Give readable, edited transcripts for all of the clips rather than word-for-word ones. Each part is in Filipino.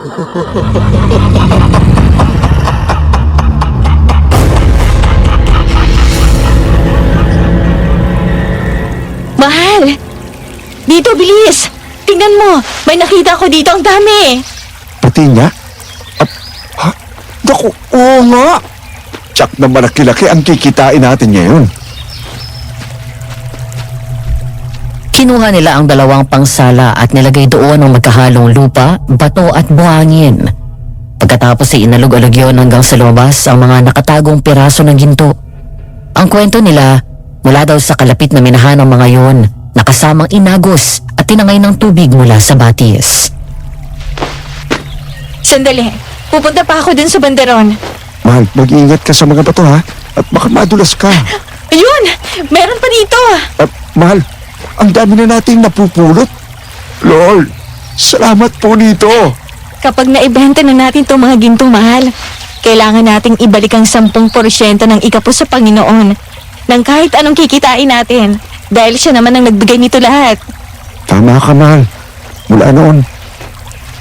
Mahal! Dito, bilis! Tingnan mo! May nakita ko dito, ang dami! Pati nga? Ha? Naku, oo nga! Tsak na malaki-laki ang kikitain natin ngayon. Kinuha nila ang dalawang pangsala at nilagay doon ang magkahalong lupa, bato at buhangin. Pagkatapos ay inalog-alog yun hanggang sa lumabas ang mga nakatagong piraso ng ginto. Ang kwento nila, mula daw sa kalapit na minahan ng mga yon, nakasamang inagos at tinangay ng tubig mula sa batis. Sandali, pupunta pa ako dun sa banderon. Mahal, mag-iingat ka sa mga bato ha, at baka madulas ka. Ayun! Meron pa dito! Mahal, ang dami na nating napupulot. Lord, salamat po nito. Kapag naibenta na natin itong mga ginto, mahal, kailangan nating ibalik ang 10% ng ikapos sa Panginoon ng kahit anong kikitain natin dahil siya naman ang nagbigay nito lahat. Tama ka, mahal. Mula noon,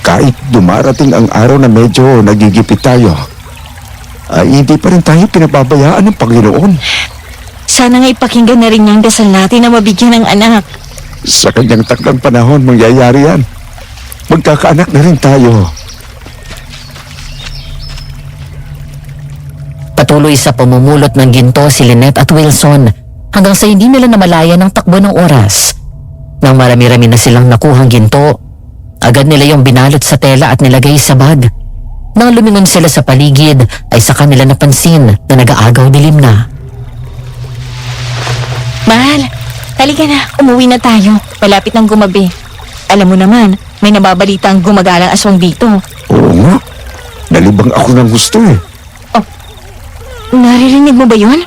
kahit dumarating ang araw na medyo nagigipit tayo, ay hindi pa rin tayo pinababayaan ng Panginoon. Sana nga ipakinggan na rin niyang dasal natin na mabigyan ng anak. Sa kanyang takdang panahon, mangyayari yan. Magkakaanak na rin tayo. Patuloy sa pamumulot ng ginto si Lynette at Wilson hanggang sa hindi nila namalayan ng takbo ng oras. Nang marami-rami na silang nakuhang ginto, agad nila yung binalot sa tela at nilagay sa bag. Nang lumingon sila sa paligid ay saka nila napansin na nag-aagaw dilim na. Mahal, halika na, umuwi na tayo. Malapit ng gumabi. Alam mo naman, may nababalita ang gumagalang aswang dito. Oo nga. Nalibang ako ng gusto eh. Naririnig mo ba yun?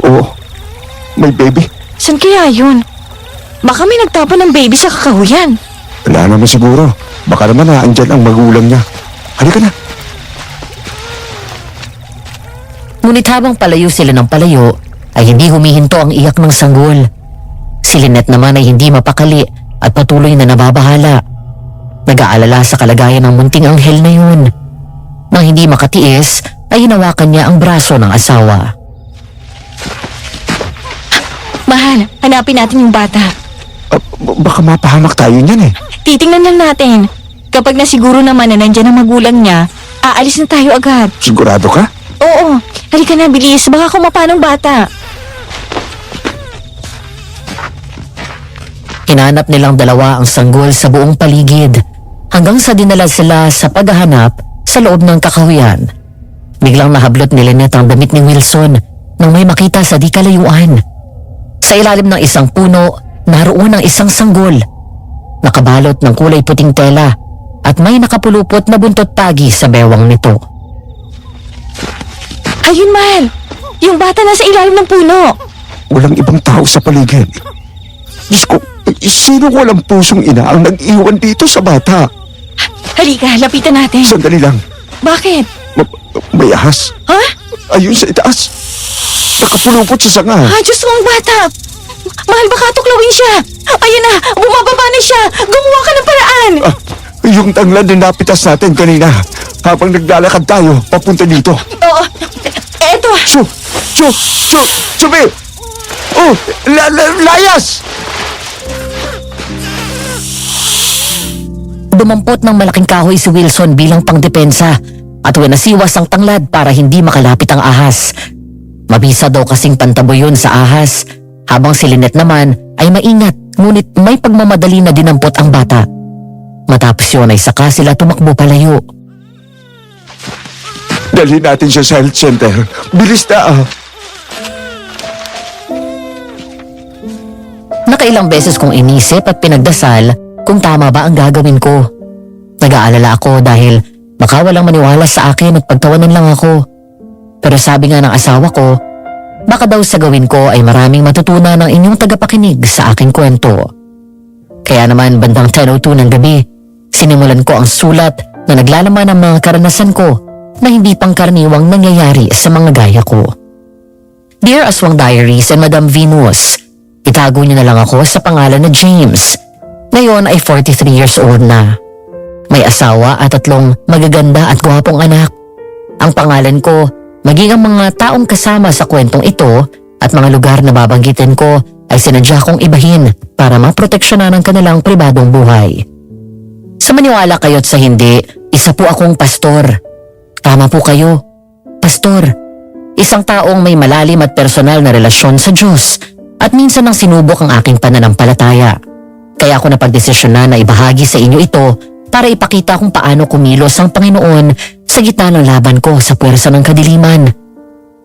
Oo. May baby. San kaya yun? Baka may nagtapon ng baby sa kakahuyan. Wala naman siguro. Baka naman naandyan ang magulang niya. Halika na. Ngunit habang palayo sila ng palayo, ay hindi humihinto ang iyak ng sanggol. Si Lynette naman ay hindi mapakali at patuloy na nababahala. Nag-aalala sa kalagayan ng munting anghel na yun. Nang hindi makatiis, ay hinawakan niya ang braso ng asawa. Mahal, hanapin natin yung bata. Baka mapahamak tayo niyan eh. Titingnan lang natin. Kapag nasiguro naman na nandyan ang magulang niya, aalis na tayo agad. Sigurado ka? Oo, halika na, bilis. Baka kumapa ng bata. Hinanap nilang dalawa ang sanggol sa buong paligid hanggang sa dinala sila sa paghahanap sa loob ng kakahuyan. Biglang nahablot ni Lynette ang damit ni Wilson nang may makita sa di kalayuan. Sa ilalim ng isang puno, naroon ang isang sanggol. Nakabalot ng kulay puting tela at may nakapulupot na buntot tagi sa bewang nito. Ayun, mahal. Yung bata nasa ilalim ng puno. Walang ibang tao sa paligid. Diyos ko, sino walang pusong ina ang nag-iwan dito sa bata? Halika, lapitan natin. Sandali lang. Bakit? May ahas. Ha? Ayun sa itaas. Nakapulupot sa sanga. Diyos mo ang bata. Mahal, baka tuklawin siya. Ayun na, bumababa na siya. Gumawa ka ng paraan. Yung tanglad na napitas natin kanina habang naglalakad tayo papunta dito. Oo, eto. Subi! Oh, layas! Dumampot ng malaking kahoy si Wilson bilang pangdepensa at winasiwas ang tanglad para hindi makalapit ang ahas. Mabisa daw kasing pantabo yun sa ahas, habang si Lynette naman ay maingat ngunit may pagmamadali na dinampot ang bata. Matapos yun ay saka sila tumakbo palayo. Dalhin natin siya sa health center. Bilis na Nakailang beses kong inisip at pinagdasal kung tama ba ang gagawin ko. Nag-aalala ako dahil baka walang maniwala sa akin at pagtawanan lang ako. Pero sabi nga ng asawa ko, baka daw sa gawin ko ay maraming matutunan ng inyong tagapakinig sa aking kwento. Kaya naman bandang 10:02 ng gabi, sinimulan ko ang sulat na naglalaman ng mga karanasan ko na hindi pangkaraniwang nangyayari sa mga gaya ko. Dear Aswang Diaries and Madam Venus, itago niyo na lang ako sa pangalan na James. Ngayon ay 43 years old na. May asawa at 3 magaganda at gwapong anak. Ang pangalan ko, maging ang mga taong kasama sa kwentong ito at mga lugar na babanggitin ko ay sinadya kong ibahin para maproteksyonan ang kanilang pribadong buhay. Sa maniwala kayo't sa hindi, isa po akong pastor. Tama po kayo, pastor. Isang taong may malalim at personal na relasyon sa Diyos at minsan nang sinubok ang aking pananampalataya. Kaya ako napagdesisyonan na ibahagi sa inyo ito para ipakita kung paano kumilos ang Panginoon sa gitna ng laban ko sa puwersa ng kadiliman.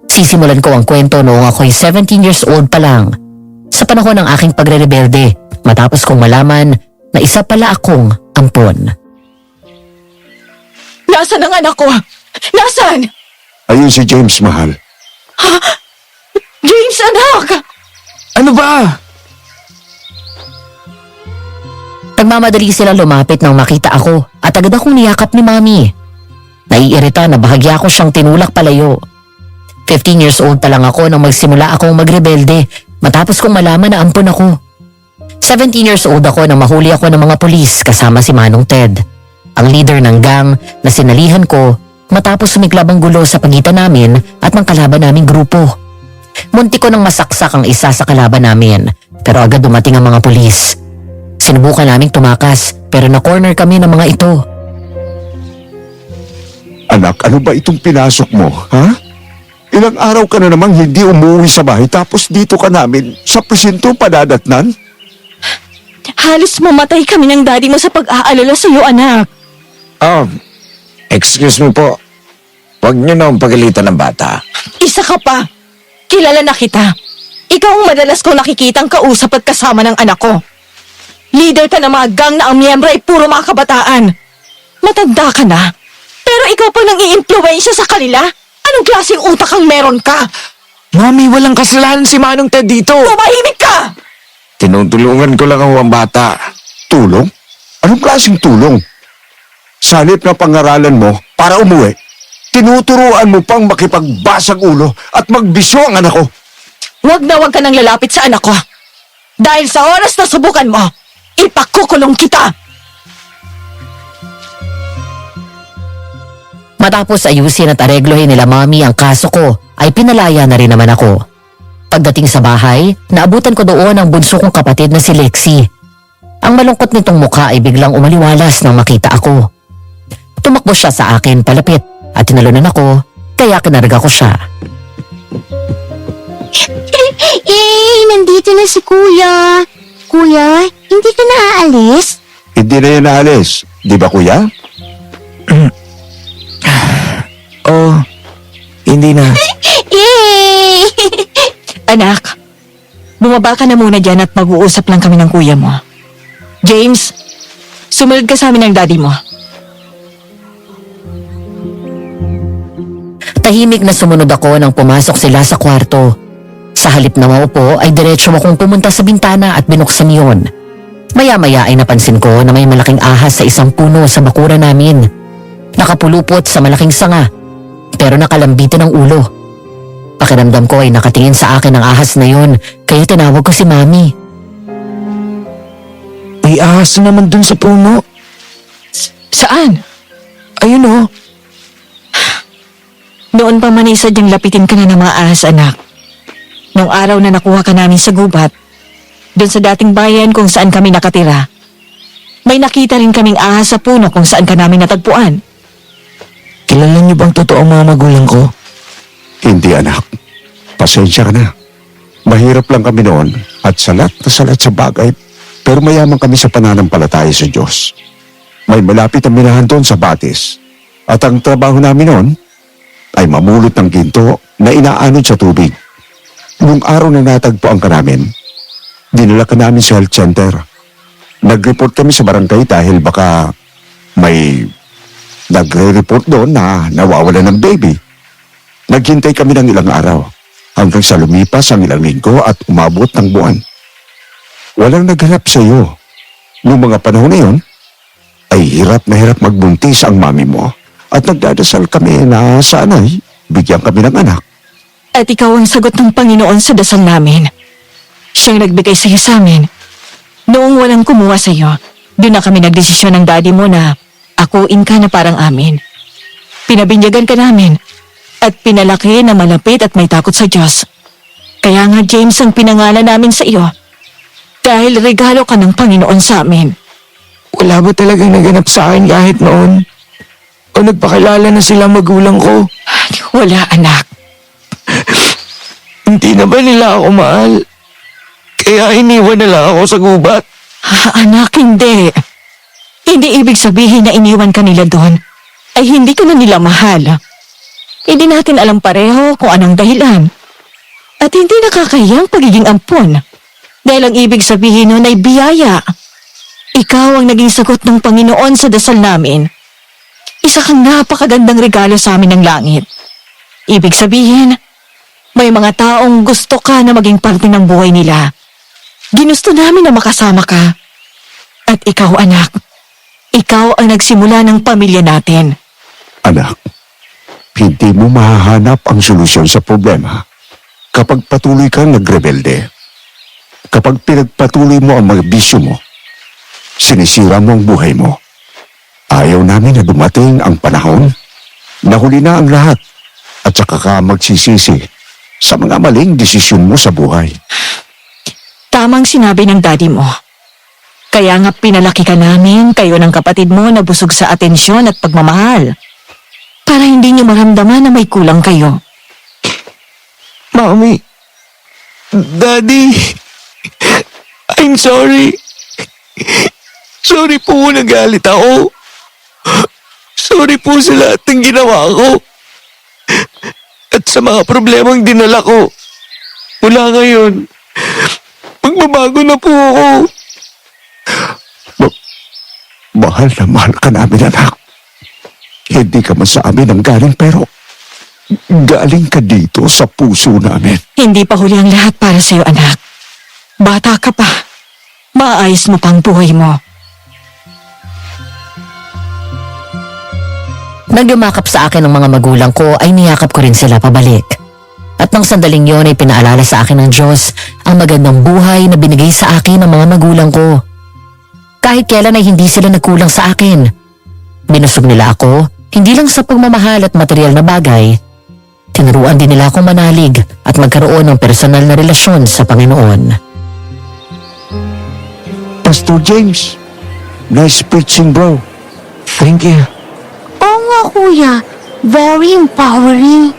Sisimulan ko ang kwento noong ako'y 17 years old pa lang, sa panahon ng aking pagre-rebelde matapos kong malaman na isa pala akong ampon. Nasaan ang anak ko? Nasaan? Ayun si James, mahal. James, anak! Ano ba? Nagmamadali sila lumapit nang makita ako at agad akong niyakap ni Mami. Naiirita na bahagya ko siyang tinulak palayo. 15 years old pa lang ako nang magsimula akong magrebelde matapos kong malaman na ampon ako. 17 years old ako nang mahuli ako ng mga pulis kasama si Manong Ted, ang leader ng gang na sinalihan ko matapos sumiklab ang gulo sa pagitan namin at ng kalaban naming grupo. Munti ko nang masaksak ang isa sa kalaban namin pero agad dumating ang mga pulis. Sinubukan naming tumakas pero na-corner kami ng mga ito. Anak, ano ba itong pinasok mo, ha? Ilang araw ka na namang hindi umuwi sa bahay tapos dito ka namin sa presinto padadatnan? Halos mamatay kami ng daddy mo sa pag-aalala sa iyo, anak. Excuse me po. Huwag niyo na ang pagalitan ng bata. Isa ka pa. Kilala na kita. Ikaw ang madalas kong nakikitang kausap at kasama ng anak ko. Leader ka ng mga gang na ang miyembro ay puro mga kabataan. Matanda ka na. Pero ikaw pa nang i-impluwensya sa kanila? Anong klaseng utak ang meron ka? Mami, walang kasalanan si Manong Ted dito. Tumahimik ka! Tinutulungan ko lang ang bata. Tulong? Anong klaseng tulong? Sa halip na pangaralan mo para umuwi, tinuturuan mo pang makipagbasag ulo at magbisyo ang anak ko. Huwag na huwag ka nang lalapit sa anak ko. Dahil sa oras na subukan mo, ipakukulong kita! Matapos ayusin at areglohin nila Mami ang kaso ko, ay pinalaya na rin naman ako. Pagdating sa bahay, naabutan ko doon ang bunso kong kapatid na si Lexi. Ang malungkot nitong mukha ay biglang umaliwalas nang makita ako. Tumakbo siya sa akin palapit at tinalunan ako, kaya kinarga ko siya. Nandito na si Kuya. Kuya, hindi ka na aalis? Hindi na yan naalis. Di ba, kuya? Oh, hindi na. Yay! Anak, bumaba ka na muna dyan at mag-uusap lang kami ng kuya mo. James, sumunod ka sa amin ng daddy mo. Tahimik na sumunod ako nang pumasok sila sa kwarto. Sa halip na maupo ay diretso akong pumunta sa bintana at binuksan yon. Maya-maya ay napansin ko na may malaking ahas sa isang puno sa bakuran namin. Nakapulupot sa malaking sanga, pero nakalambitin ang ulo. Pakiramdam ko ay nakatingin sa akin ang ahas na yon, kaya tinawag ko si Mami. May ahas na naman dun sa puno. Saan? Ayun oh. Noon pa man isadyang lapitin ka na ng mga ahas, anak. Nung araw na nakuha ka namin sa gubat, doon sa dating bayan kung saan kami nakatira, may nakita rin kaming ahas sa puno kung saan ka namin natagpuan. Kilala niyo bang totoo ang mga magulang ko? Hindi, anak. Pasensya ka na. Mahirap lang kami noon at salat na salat sa bagay, pero mayaman kami sa pananampalataya sa Diyos. May malapit na minahan doon sa Batis at ang trabaho namin noon ay mamulot ng ginto na inaanod sa tubig. Nung araw na natagpuan ka namin, dinala ka namin sa health center. Nag-report kami sa barangay dahil baka may nagre-report doon na nawawala ng baby. Naghintay kami ng ilang araw hanggang sa lumipas ang ilang linggo at umabot ng buwan. Walang naghanap sa iyo. Noong mga panahon na yun, ay hirap na hirap magbuntis ang mami mo at nagdadasal kami na sana'y bigyan kami ng anak. At ikaw ang sagot ng Panginoon sa dasal namin. Siyang nagbigay sa iyo sa amin. Noong walang kumuha sa iyo, doon na kami nagdesisyon ng daddy mo na Akuin ka na parang amin. Pinabinyagan ka namin at pinalaki na malapit at may takot sa Diyos. Kaya nga James ang pinangalan namin sa iyo dahil regalo ka ng Panginoon sa amin. Wala ba talagang naganap sa akin kahit noon? O nagpakilala na sila magulang ko? Wala anak. Hindi na ba nila ako mahal? Kaya iniwan na lang ako sa gubat. Anak, hindi. Hindi ibig sabihin na iniwan ka nila doon ay hindi ka na nila mahal. Hindi natin alam pareho kung anong dahilan. At hindi nakakayang pagiging ampon. Dahil ang ibig sabihin nun ay biyaya. Ikaw ang naging sagot ng Panginoon sa dasal namin. Isa kang napakagandang regalo sa amin ng langit. Ibig sabihin, may mga taong gusto ka na maging parte ng buhay nila. Ginusto namin na makasama ka. At ikaw, anak, ikaw ang nagsimula ng pamilya natin. Anak, hindi mo mahahanap ang solusyon sa problema kapag patuloy kang nagrebelde. Kapag pinagpatuloy mo ang mga bisyo mo, sinisira mo ang buhay mo. Ayaw namin na dumating ang panahon na huli na ang lahat at saka ka magsisisi sa mga maling desisyon mo sa buhay. Tamang sinabi ng daddy mo. Kaya nga pinalaki ka namin, kayo ng kapatid mo na busog sa atensyon at pagmamahal. Para hindi niyo maramdaman na may kulang kayo. Mami, Daddy, I'm sorry. Sorry po nagalit ako. Sorry po sa lahat ng ginawa ko. At sa mga problemang dinala ko. Mula ngayon, magbabago na po ako. Mahal na mahal ka namin, anak. Hindi ka man sa amin ang galing pero galing ka dito sa puso namin. Hindi pa huli ang lahat para sa'yo, anak. Bata ka pa. Maayos mo pang buhay mo. Nang yumakap sa akin ng mga magulang ko ay niyakap ko rin sila pabalik. At nang sandaling yon ay pinaalala sa akin ng Diyos ang magandang buhay na binigay sa akin ng mga magulang ko. Kahit kailan ay hindi sila nagkulang sa akin. Binusog nila ako, hindi lang sa pagmamahal at material na bagay. Tinuruan din nila akong manalig at magkaroon ng personal na relasyon sa Panginoon. Pastor James, nice preaching, bro. Thank you. Oo nga, kuya. Very empowering.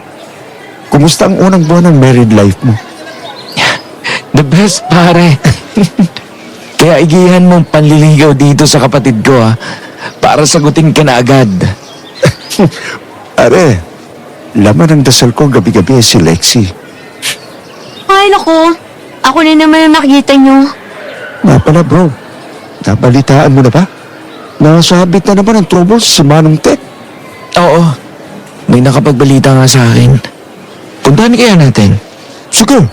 Kumusta ang unang buwan ng married life mo? The best, pare. Kaya igihan mong panliligaw dito sa kapatid ko, ha? Para sagutin ka na agad. Are, laman ng dasal ko gabi-gabi si Lexi. Ay, naku. Ako na naman ang nakikita nyo. Nga pala, bro. Nabalitaan mo na ba? Nasabit na naman ang trouble sa Manong Tek. Oo. May nakapagbalita nga sa akin. Puntahan kaya natin. Sige,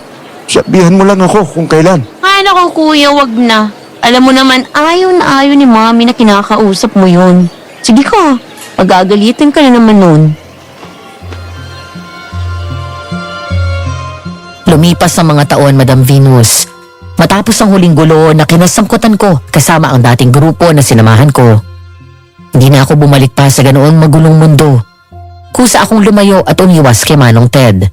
sabihan mo lang ako kung kailan. Ay, naku, kuya, wag na. Alam mo naman, ayaw na ayaw ni mami na kinakausap mo yun. Sige ka, magagalitin ka na naman nun. Lumipas ang mga taon, Madam Venus. Matapos ang huling gulo na kinasangkutan ko kasama ang dating grupo na sinamahan ko. Hindi na ako bumalik pa sa ganoon magulong mundo. Kusa akong lumayo at umiwas kay Manong Ted.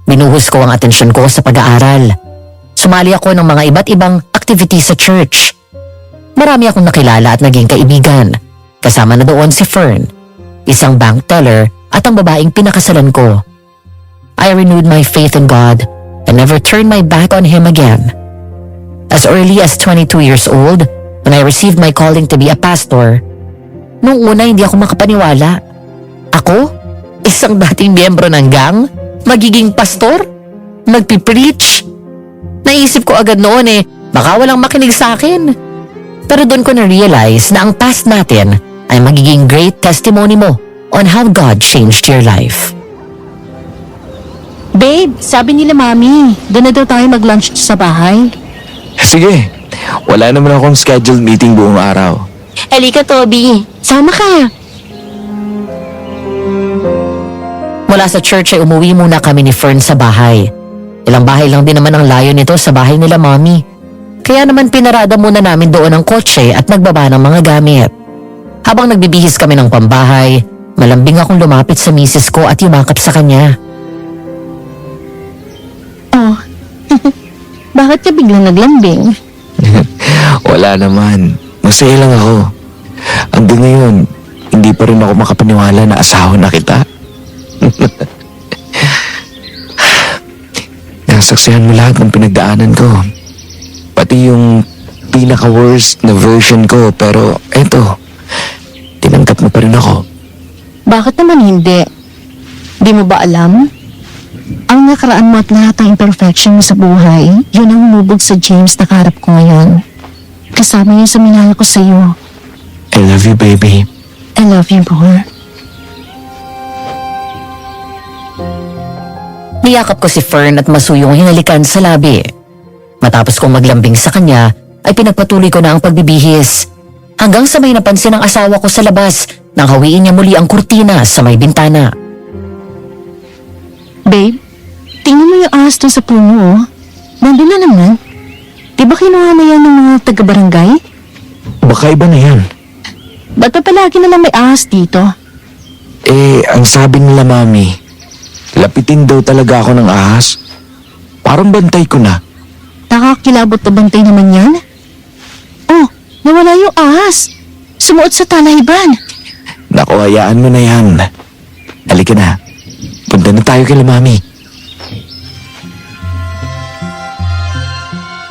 Binuhos ko ang atensyon ko sa pag-aaral. Sumali ako ng mga iba't ibang activities sa church. Marami akong nakilala at naging kaibigan. Kasama na doon si Fern, isang bank teller at ang babaeng pinakasalan ko. I renewed my faith in God and never turned my back on Him again. As early as 22 years old, when I received my calling to be a pastor, nung una hindi ako makapaniwala. Ako? Isang dating miyembro ng gang? Magiging pastor? Magpipreach? Naisip ko agad noon baka walang makinig sa akin. Pero doon ko na-realize na ang past natin ay magiging great testimony mo on how God changed your life. Babe, sabi nila mami, doon na daw tayo mag-lunch sa bahay. Sige. Wala naman akong scheduled meeting buong araw. Halika, Toby. Sama ka. Mula sa church ay umuwi muna kami ni Fern sa bahay. Ilang bahay lang din naman ang layo nito sa bahay nila Mommy. Kaya naman pinarada muna namin doon ang kotse at nagbaba ng mga gamit. Habang nagbibihis kami ng pambahay, malambing akong lumapit sa misis ko at yumakap sa kanya. Oh, bakit ka biglang naglambing? Wala naman. Masaya lang ako. Hanggang ngayon, hindi pa rin ako makapaniwala na asawa na kita. Nasaksihan mo lahat ng pinagdaanan ko. Pati yung pinaka-worst na version ko, pero eto, tinanggap mo pa rin ako. Bakit naman hindi? Di mo ba alam? Ang nakaraan mo at lahat ng imperfection mo sa buhay, yun ang humubog sa James na kaharap ko ngayon. Kasama yun sa minahal ko sa'yo. I love you, baby. I love you more. Niyakap ko si Fern at masuyong hinalikan sa labi. Matapos kong maglambing sa kanya, ay pinagpatuloy ko na ang pagbibihis. Hanggang sa may napansin ng asawa ko sa labas nang hawiin niya muli ang kurtina sa may bintana. Babe, tingnan mo yung ahas dun sa puno, oh. Nandun na naman. Di ba kinuha na yan ng mga taga-barangay? Baka iba na yan. Ba't pa palagi na lang may ahas dito? Ang sabi nila, Mami, lapitin daw talaga ako ng ahas. Parang bantay ko na. Nakakilabot na bantay naman yan? Oh, nawala yung ahas. Sumuot sa talahiban. Naku, hayaan mo na yan. Halika na. Punta na tayo kay Mami.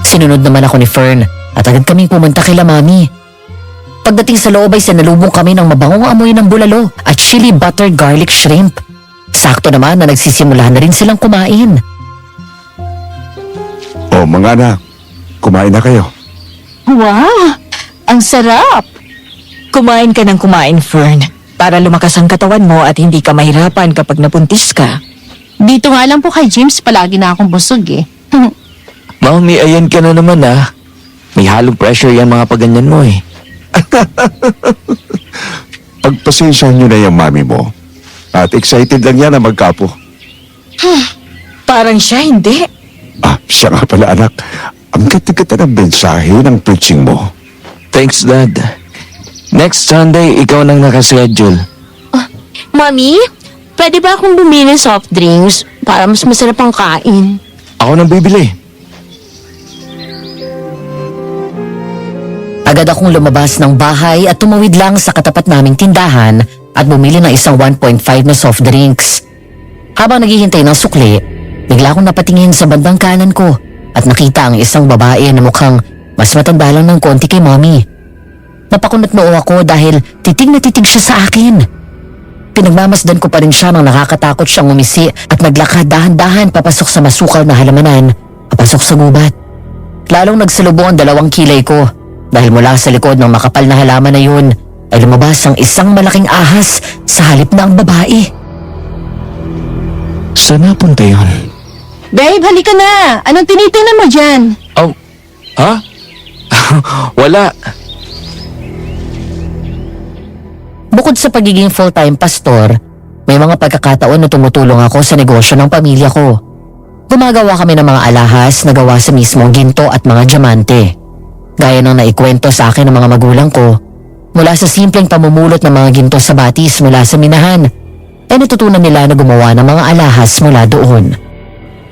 Sinunod naman ako ni Fern at agad kaming pumunta kay Mami. Pagdating sa loob ay sinalubong kami ng mabangong amoy ng bulalo at chili butter garlic shrimp. Sakto naman na nagsisimula na rin silang kumain. O mga anak, kumain na kayo. Wow! Ang sarap! Kumain ka ng kumain, Fern. Para lumakas ang katawan mo at hindi ka mahirapan kapag napuntis ka. Dito nga lang po kay James, palagi na akong busog eh. Mami, ayan ka na naman ah. May halong pressure yan mga paganyan mo eh. Pagpasensyahan nyo na yung mami mo. At excited lang yan na magkapo. Parang siya, hindi. Siya nga pala anak. Ang ganda-ganda ng mensahe ng preaching mo. Thanks, Dad. Next Sunday, ikaw nang nakaschedule. Mami, pwede ba akong bumili ng soft drinks para mas masarap ang kain? Ako nang bibili. Agad akong lumabas ng bahay at tumawid lang sa katapat naming tindahan at bumili ng isang 1.5 na soft drinks. Habang naghihintay ng sukli, bigla akong napatingin sa bandang kanan ko at nakita ang isang babae na mukhang mas matanda lang ng konti kay Mommy. Napakunot noo ako dahil titig na titig siya sa akin. Pinagmamasdan ko pa rin siya nang nakakatakot siyang umisi at naglakad dahan-dahan papasok sa masukal na halamanan, papasok sa gubat. Lalong nagsalubong ang dalawang kilay ko dahil mula sa likod ng makapal na halaman na yun ay lumabas ang isang malaking ahas sa halip na ang babae. Saan napunta yun? Babe, halika na! Anong tinitingnan mo dyan? Oh, ha? Wala. Bukod sa pagiging full-time pastor, may mga pagkakataon na tumutulong ako sa negosyo ng pamilya ko. Gumagawa kami ng mga alahas na gawa sa mismong ginto at mga diamante. Gaya ng naikwento sa akin ng mga magulang ko, mula sa simpleng pamumulot ng mga ginto sa batis mula sa minahan, ay natutunan nila na gumawa ng mga alahas mula doon.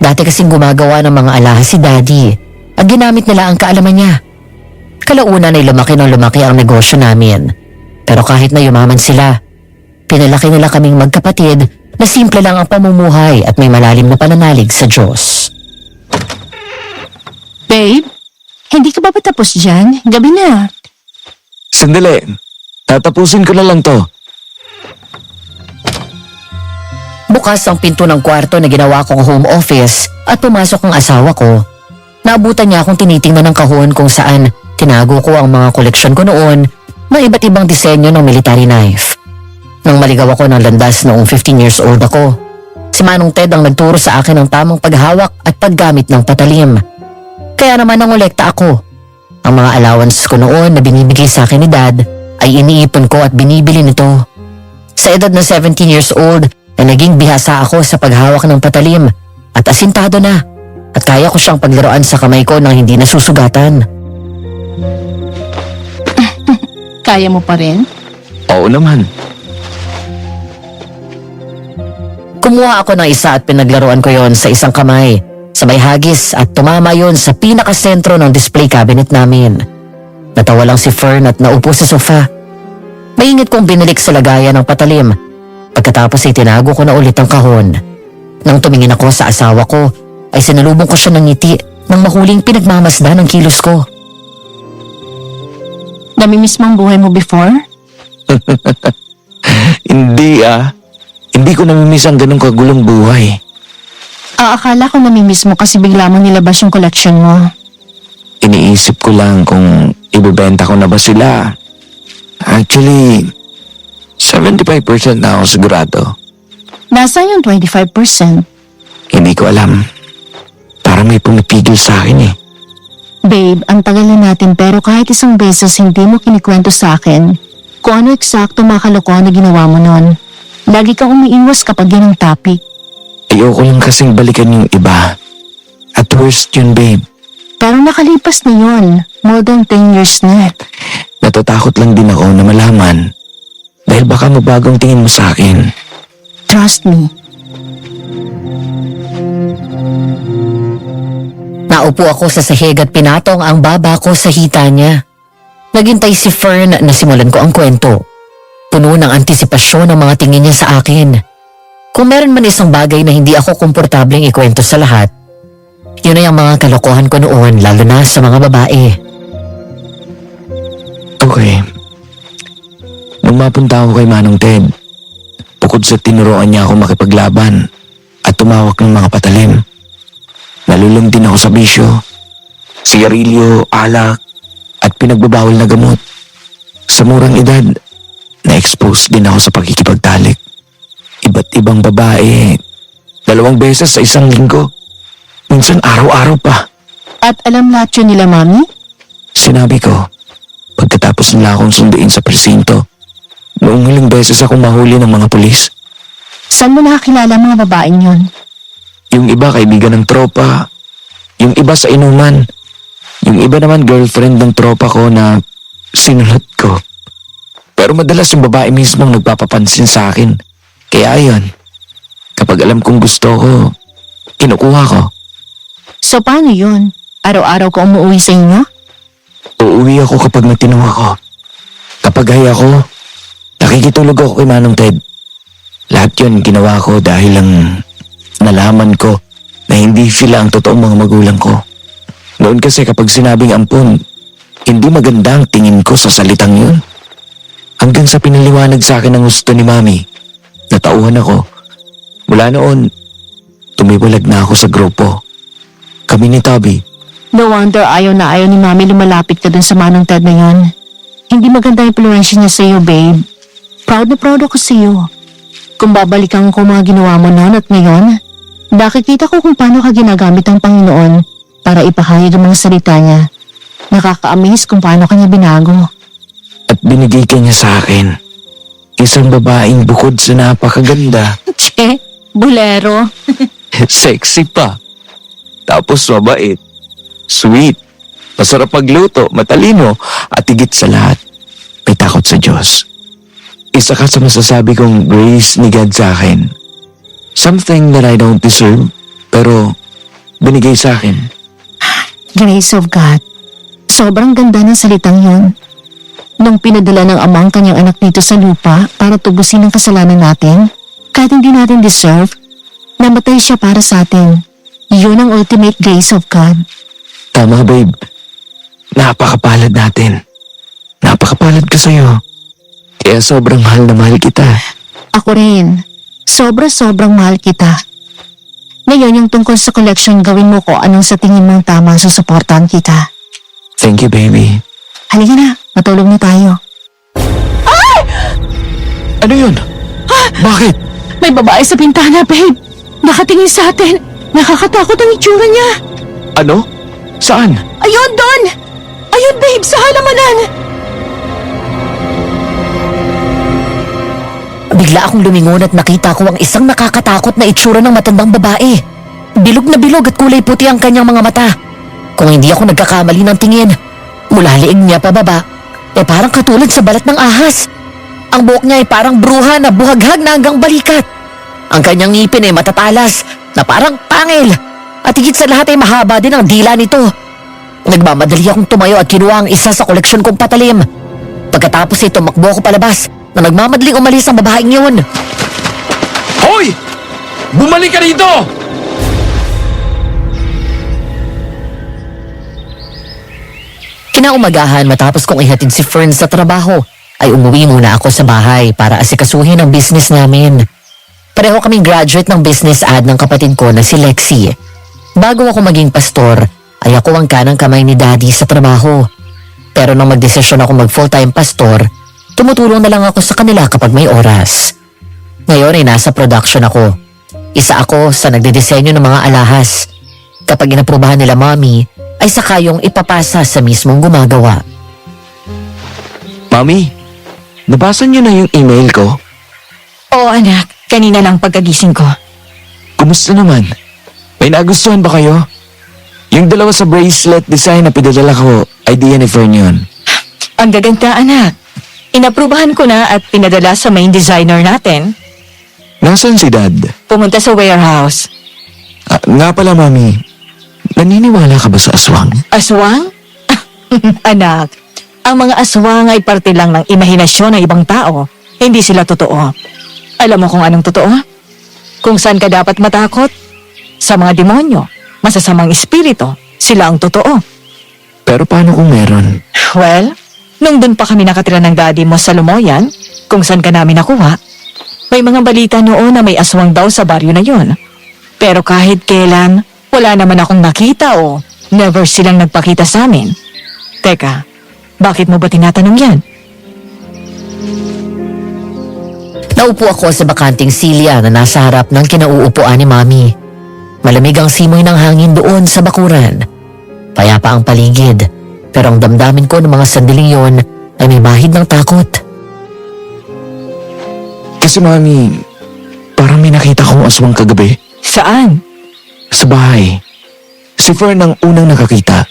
Dati kasing gumagawa ng mga alahas si Daddy at ginamit nila ang kaalaman niya. Kalaunan ay lumaki ng lumaki ang negosyo namin. Pero kahit na yumaman sila, pinalaki nila kaming magkapatid na simple lang ang pamumuhay at may malalim na pananalig sa Diyos. Babe, hindi ka ba patapos dyan? Gabi na. Sandali. Tatapusin ko na lang to. Bukas ang pinto ng kwarto na ginawa kong home office at pumasok ang asawa ko. Naabutan niya akong tinitingnan ng kahon kung saan tinago ko ang mga koleksyon ko noon na iba't ibang disenyo ng military knife. Nang maligaw ako ng landas noong 15 years old ako, si Manong Ted ang nagturo sa akin ng tamang paghawak at paggamit ng patalim. Kaya naman nangolekta ako. Ang mga allowance ko noon na binibigay sa akin ni Dad ay iniipon ko at binibili nito. Sa edad na 17 years old ay naging bihasa ako sa paghawak ng patalim at asintado na at kaya ko siyang paglaruan sa kamay ko nang hindi nasusugatan. Kaya mo pa rin? Oo naman. Kumuha ako ng isa at pinaglaruan ko yon sa isang kamay. Sabay hagis at tumama yon sa pinakasentro ng display cabinet namin. Natawa lang si Fern at naupo sa sofa. Maingit kong binalik sa lagayan ng patalim. Pagkatapos ay tinago ko na ulit ang kahon. Nang tumingin ako sa asawa ko, ay sinalubong ko siya ng ngiti nang mahuling pinagmamasdan ng kilos ko. Namimiss mo ang buhay mo before? Hindi Hindi ko namimiss ang ganong kagulong buhay. Akala ko namimiss mo kasi bigla mo nilabas yung collection mo. Iniisip ko lang kung ibebenta ko na ba sila. Actually, 75% na ako sigurado. Nasaan yung 25%? Hindi ko alam. Parang may pumipigil sa akin eh. Babe, ang tagal na natin pero kahit isang beses hindi mo kinikwento sa akin kung ano eksakto mga kalokohan na ginawa mo nun. Lagi kang umiiwas kapag yan ang topic. Ayoko lang kasing balikan yung iba. At worst yun, babe. Pero nakalipas na yun. More than 10 years na. Natatakot lang din ako na malaman dahil baka mabagong tingin mo sa akin. Trust me. Naupo ako sa sahig at pinatong ang baba ko sa hita niya. Naghintay si Fern na simulan ko ang kwento. Puno ng antisipasyon ang mga tingin niya sa akin. Kung meron man isang bagay na hindi ako komportableng ikwento sa lahat, yun ay ang mga kalokohan ko noon, lalo na sa mga babae. Okay. Nung mapunta ako kay Manong Ted, bukod sa tinuruan niya ako makipaglaban at tumawak ng mga patalim, nalulung din ako sa bisyo, sigarilyo, alak, at pinagbabawal na gamot. Sa murang edad, na-expose din ako sa pagkikipagtalik. Iba't ibang babae, 2 beses sa isang linggo. Minsan araw-araw pa. At alam lahat yun nila, Mami? Sinabi ko, pagkatapos nila akong sunduin sa presinto, noong huling beses akong mahuli ng mga pulis. Saan mo nakakilala ang mga babaeng yun? Yung iba kaibigan ng tropa, yung iba sa inuman, yung iba naman girlfriend ng tropa ko na sinunod ko. Pero madalas yung babae mismo ang nagpapapansin sa akin. Kaya ayun, kapag alam kong gusto ko, kinukuha ko. So paano yun? Araw-araw ka umuwi sa inyo? Uuwi ako kapag matinaw ako. Kapag haya ko, nakikitulog ako kay Manong Ted. Lahat yun ginawa ko dahil lang nalaman ko na hindi sila ang totoong mga magulang ko. Noon kasi kapag sinabing ampun, hindi maganda ang tingin ko sa salitang yun. Hanggang sa pinaliwanag sa akin ang gusto ni Mami, natauhan ako. Mula noon, tumiwalag na ako sa grupo. Kami ni Toby. No wonder ayaw na ayaw ni Mami lumalapit ka dun sa Manong Ted na yun. Hindi maganda yung influensya niya sa'yo, babe. Proud na proud ako sa'yo. Kung babalikan ko mga ginawa mo noon at ngayon, nakikita ko kung paano ka ginagamit ng Panginoon para ipahayag ang mga salita niya. Nakaka-amaze kung paano kanya binago. At binigay ka niya sa akin. Isang babaeng bukod sa napakaganda, Che, bolero. sexy pa. Tapos mabait, sweet, masarap magluto, matalino, at higit sa lahat, may takot sa Diyos. Isa ka sa masasabi kong grace ni God sa akin. Something that I don't deserve, pero binigay sa akin. Grace of God. Sobrang ganda ng salitang yun. Nung pinadala ng ama ang kanyang anak dito sa lupa para tubusin ang kasalanan natin, kahit hindi natin deserve, namatay siya para sa atin. Yun ang ultimate grace of God. Tama, babe. Napakapalad natin. Napakapalad ka sa'yo. Kaya sobrang mahal na mahal kita. Ako rin. Sobrang mahal kita. Ngayon yung tungkol sa collection, gawin mo ko anong sa tingin mong tama susuportahan kita. Thank you, baby. Halika na, matulog na tayo. Ano yun? Bakit? May babae sa bintana, babe. Nakatingin sa atin. Nakakatakot ang itsura niya. Ano? Saan? Ayun, doon! Ayun, babe, sa halamanan! Bigla akong lumingon at nakita ko ang isang nakakatakot na itsura ng matandang babae. Bilog na bilog at kulay puti ang kanyang mga mata. Kung hindi ako nagkakamali ng tingin, mula liing niya pababa, parang katulad sa balat ng ahas. Ang buhok niya ay parang bruha na buhaghag na hanggang balikat. Ang kanyang ngipin ay matatalas na parang pangil. At higit sa lahat ay mahaba din ang dila nito. Nagmamadali akong tumayo at kinuha ang isa sa koleksyon kong patalim. Pagkatapos ay tumakbo ako palabas na nagmamadaling umalis ang babaeng yun. Hoy! Bumalik ka rito! Kinaumagahan matapos kong ihatid si Fern sa trabaho, ay umuwi muna ako sa bahay para asikasuhin ang business namin. Pareho kaming graduate ng business ad ng kapatid ko na si Lexie. Bago ako maging pastor, ay ako ang kanang kamay ni Daddy sa trabaho. Pero nung magdesisyon ako mag full-time pastor, tumutulong na lang ako sa kanila kapag may oras. Ngayon ay nasa production ako. Isa ako sa nagdidisenyo ng mga alahas. Kapag inaprubahan nila Mommy, ay saka yung ipapasa sa mismong gumagawa. Mami, nabasa niyo na yung email ko? Oo anak, kanina lang pagkagising ko. Kumusta naman? May nagustuhan ba kayo? Yung dalawa sa bracelet design na pinadala ko, idea ni Fern yun. Ang gaganda anak. Inaprubahan ko na at pinadala sa main designer natin. Nasaan si Dad? Pumunta sa warehouse. Nga pala, Mami. Naniniwala ka ba sa aswang? Aswang? Anak, ang mga aswang ay parte lang ng imahinasyon ng ibang tao. Hindi sila totoo. Alam mo kung anong totoo? Kung saan ka dapat matakot? Sa mga demonyo, masasamang espiritu, sila ang totoo. Pero paano kung meron? Well, nung dun pa kami nakatira ng daddy mo sa Lumoyan, kung saan ka namin nakuha, may mga balita noon na may aswang daw sa baryo na yon. Pero kahit kailan, wala naman akong nakita o never silang nagpakita sa amin. Teka, bakit mo ba tinatanong yan? Naupo ako sa bakanting silya na nasa harap ng kinauupuan ni Mommy. Malamig ang simoy ng hangin doon sa bakuran. Payapa ang paligid, pero ang damdamin ko ng mga sandaling yon ay may bahid ng takot. Kasi, Mami, parang may nakita kong aswang kagabi. Saan? Sa bahay. Si Fern ang unang nakakita.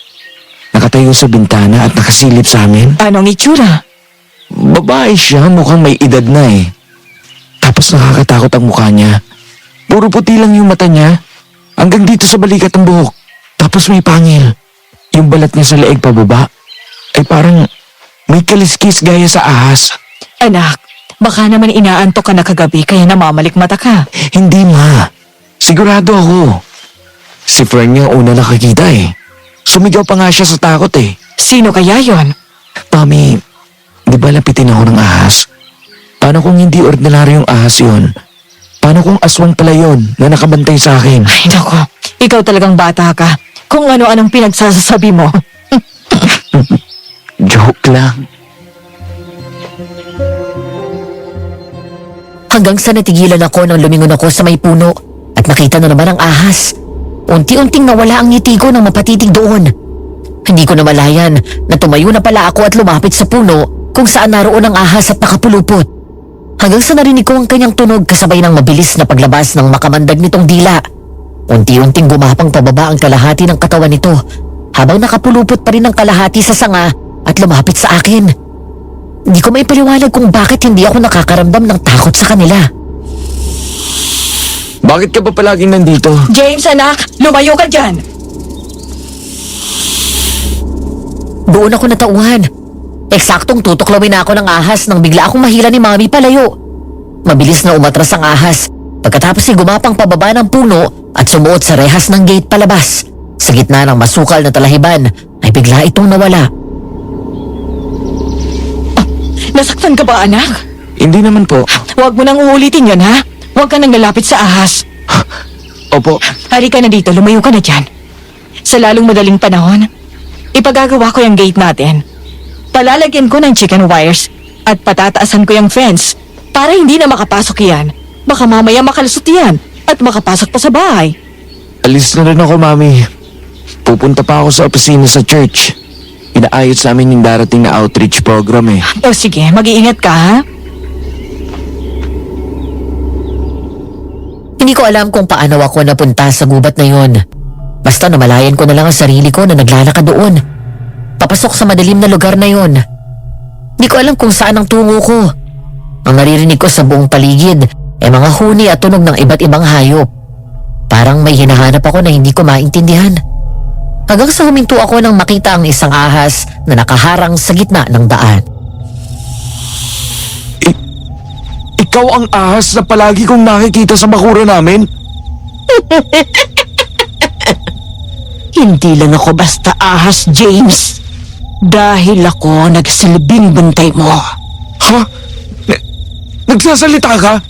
Nakatayo sa bintana at nakasilip sa amin. Anong itsura? Babae siya, mukhang may edad na eh. Tapos nakakatakot ang mukha niya. Puro puti lang yung mata niya. Hanggang dito sa balikat ng buhok. Tapos may pangil. Yung balat niya sa leeg pababa ay parang may kaliskis gaya sa ahas. Anak, baka naman inaantok ka na kagabi kaya namamalik mata ka. Hindi, Ma. Sigurado ako. Si Fern yung una nakakita eh. Sumigaw pa nga siya sa takot eh. Sino kaya yon? Mami, di ba lapitin ako ng ahas? Paano kung hindi ordinaryong ahas yun? Paano kung aswang pala yun na nakabantay sa akin? Ay nako, ikaw talagang bata ka. Kung ano-anong pinagsasabi mo. Joke lang. Hanggang sa natigilan ako nang lumingon ako sa may puno at nakita na naman ang ahas. Unti-unting nawala ang ngiti ko nang mapatitig doon. Hindi ko namalayan na tumayo na pala ako at lumapit sa puno kung saan naroon ang ahas at nakapulupot. Hanggang sa narinig ko ang kanyang tunog kasabay ng mabilis na paglabas ng makamandag nitong dila. Unti-unting gumapang pababa ang kalahati ng katawan nito habang nakapulupot pa rin ang kalahati sa sanga at lumapit sa akin. Hindi ko maipaliwanag kung bakit hindi ako nakakaramdam ng takot sa kanila. Bakit ka ba palaging nandito? James anak, lumayo ka dyan. Doon ako natauhan. Eksaktong tutuklawin na ako ng ahas nang bigla akong mahila ni Mami palayo. Mabilis na umatras ang ahas pagkatapos ay gumapang pababa ng puno at sumuot sa rehas ng gate palabas. Sa gitna ng masukal na talahiban ay bigla itong nawala. Nasaktan ka ba anak? Hindi naman po. Huwag mo nang uulitin yon ha. Huwag ka nang lalapit sa ahas. Opo. Hari ka na dito, lumayo ka na dyan. Sa lalong madaling panahon, ipagagawa ko yung gate natin. Palalagyan ko ng chicken wires at patataasan ko yung fence para hindi na makapasok yan. Baka mamaya makalusot yan at makapasok pa sa bahay. Alis na rin ako, Mami. Pupunta pa ako sa opisina sa church. Inaayos sa amin yung darating na outreach program eh. O sige, mag-iingat ka ha. Hindi ko alam kung paano ako napunta sa gubat na yon. Basta namalayan ko na lang ang sarili ko na naglalakad doon. Papasok sa madilim na lugar na yon. Hindi ko alam kung saan ang tungo ko. Ang naririnig ko sa buong paligid ay mga huni at tunog ng iba't ibang hayop. Parang may hinahanap ako na hindi ko maintindihan. Hanggang sa huminto ako nang makita ang isang ahas na nakaharang sa gitna ng daan. Ikaw ang ahas na palagi kong nakikita sa bakura namin? Hindi lang ako basta ahas, James. Dahil ako nagsilbing bantay mo. Ha? Nagsasalita ka?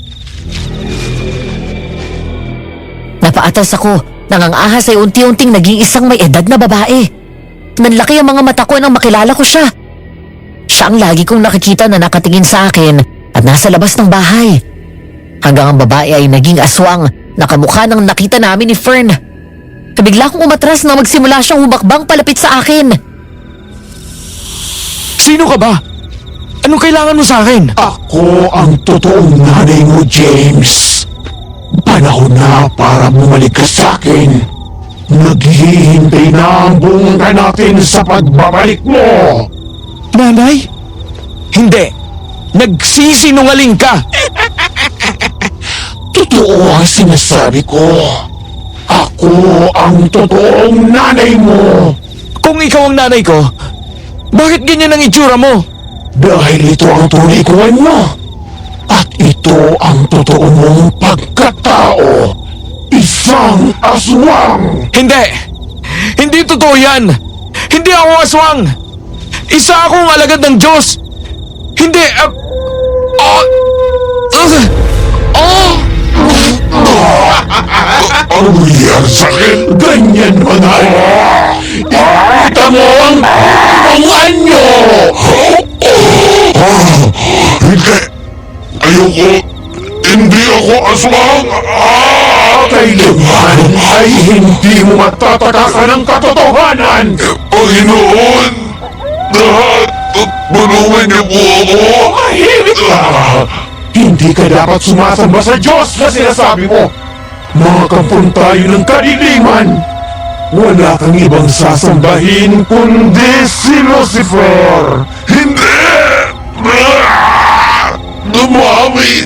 Napaatas ako nang ang ahas ay unti-unting naging isang may edad na babae. Nanlaki ang mga mata ko nang makilala ko siya. Siya ang lagi kong nakikita na nakatingin sa akin at nasa labas ng bahay. Hanggang ang babae ay naging aswang na kamukha ng nakita namin ni Fern. Bigla akong umatras na magsimula siyang humakbang palapit sa akin. Sino ka ba? Anong kailangan mo sa akin? Ako ang totoong nanay mo, James. Panahon na para bumalik ka sa akin. Naghihintay na ang buong natin sa pagbabalik mo. Nanay? Hindi. Nagsisinungaling ka. Totoo ang sinasabi ko. Ako ang totoong nanay mo. Kung ikaw ang nanay ko, bakit ganyan ang itsura mo? Dahil ito ang tunay kong mo. At ito ang totoo mong pagkatao. Isang aswang. Hindi! Hindi totoo yan! Hindi ako aswang! Isa akong alagad ng Diyos! Hindi! Ang nangyari sa akin, ganyan ba na? Ipakita mo ang anyo! Hindi! Ayoko! Hindi ako aswang! Kailangan ay hindi mo matatakasan ng katotohanan! Panginoon! Bulungan niyo po ako! Mahimik ka! Hindi ka dapat sumasamba sa Diyos na sinasabi mo! Makampun tayo ng kadiliman! Wala kang ibang sasambahin kundi si Lucifer! Hindi! Mami!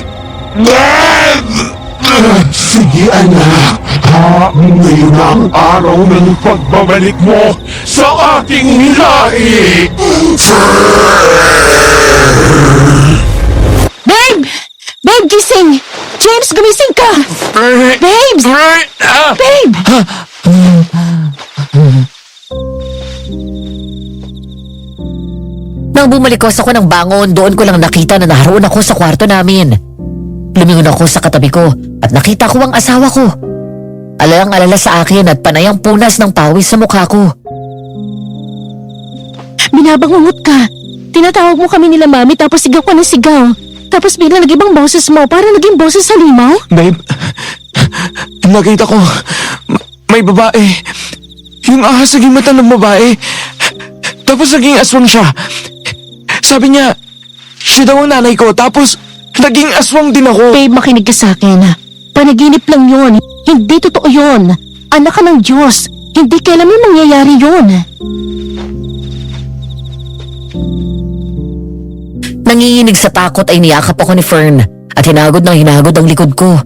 Dad! Sige anak! Ngayon na ang araw ng pagbabalik mo sa ating lahi! Babe! Babe, gising! James, gumising ka! Babes! Babe! Nang bumalikos ako ng bangon, doon ko lang nakita na naroon ako sa kwarto namin. Lumingon ako sa katabi ko at nakita ko ang asawa ko. Alalang-alala sa akin at panay ang punas ng pawis sa mukha ko. Binabangungot ka. Tinatawag mo kami nila mami tapos sigaw ka ng sigaw. Tapos biglang nag-ibang boses mo, parang naging boses sa limaw. Babe, nakita ko, may babae. Yung ahas naging mata ng babae. Tapos naging aswang siya. Sabi niya, siya daw ang nanay ko. Tapos naging aswang din ako. Babe, makinig ka sa akin. Panaginip lang yun. Hindi totoo yun. Anak ka ng Diyos. Hindi kailan may mangyayari yun. Nanginginig sa takot ay niyakap ako ni Fern at hinagod ng hinagod ang likod ko.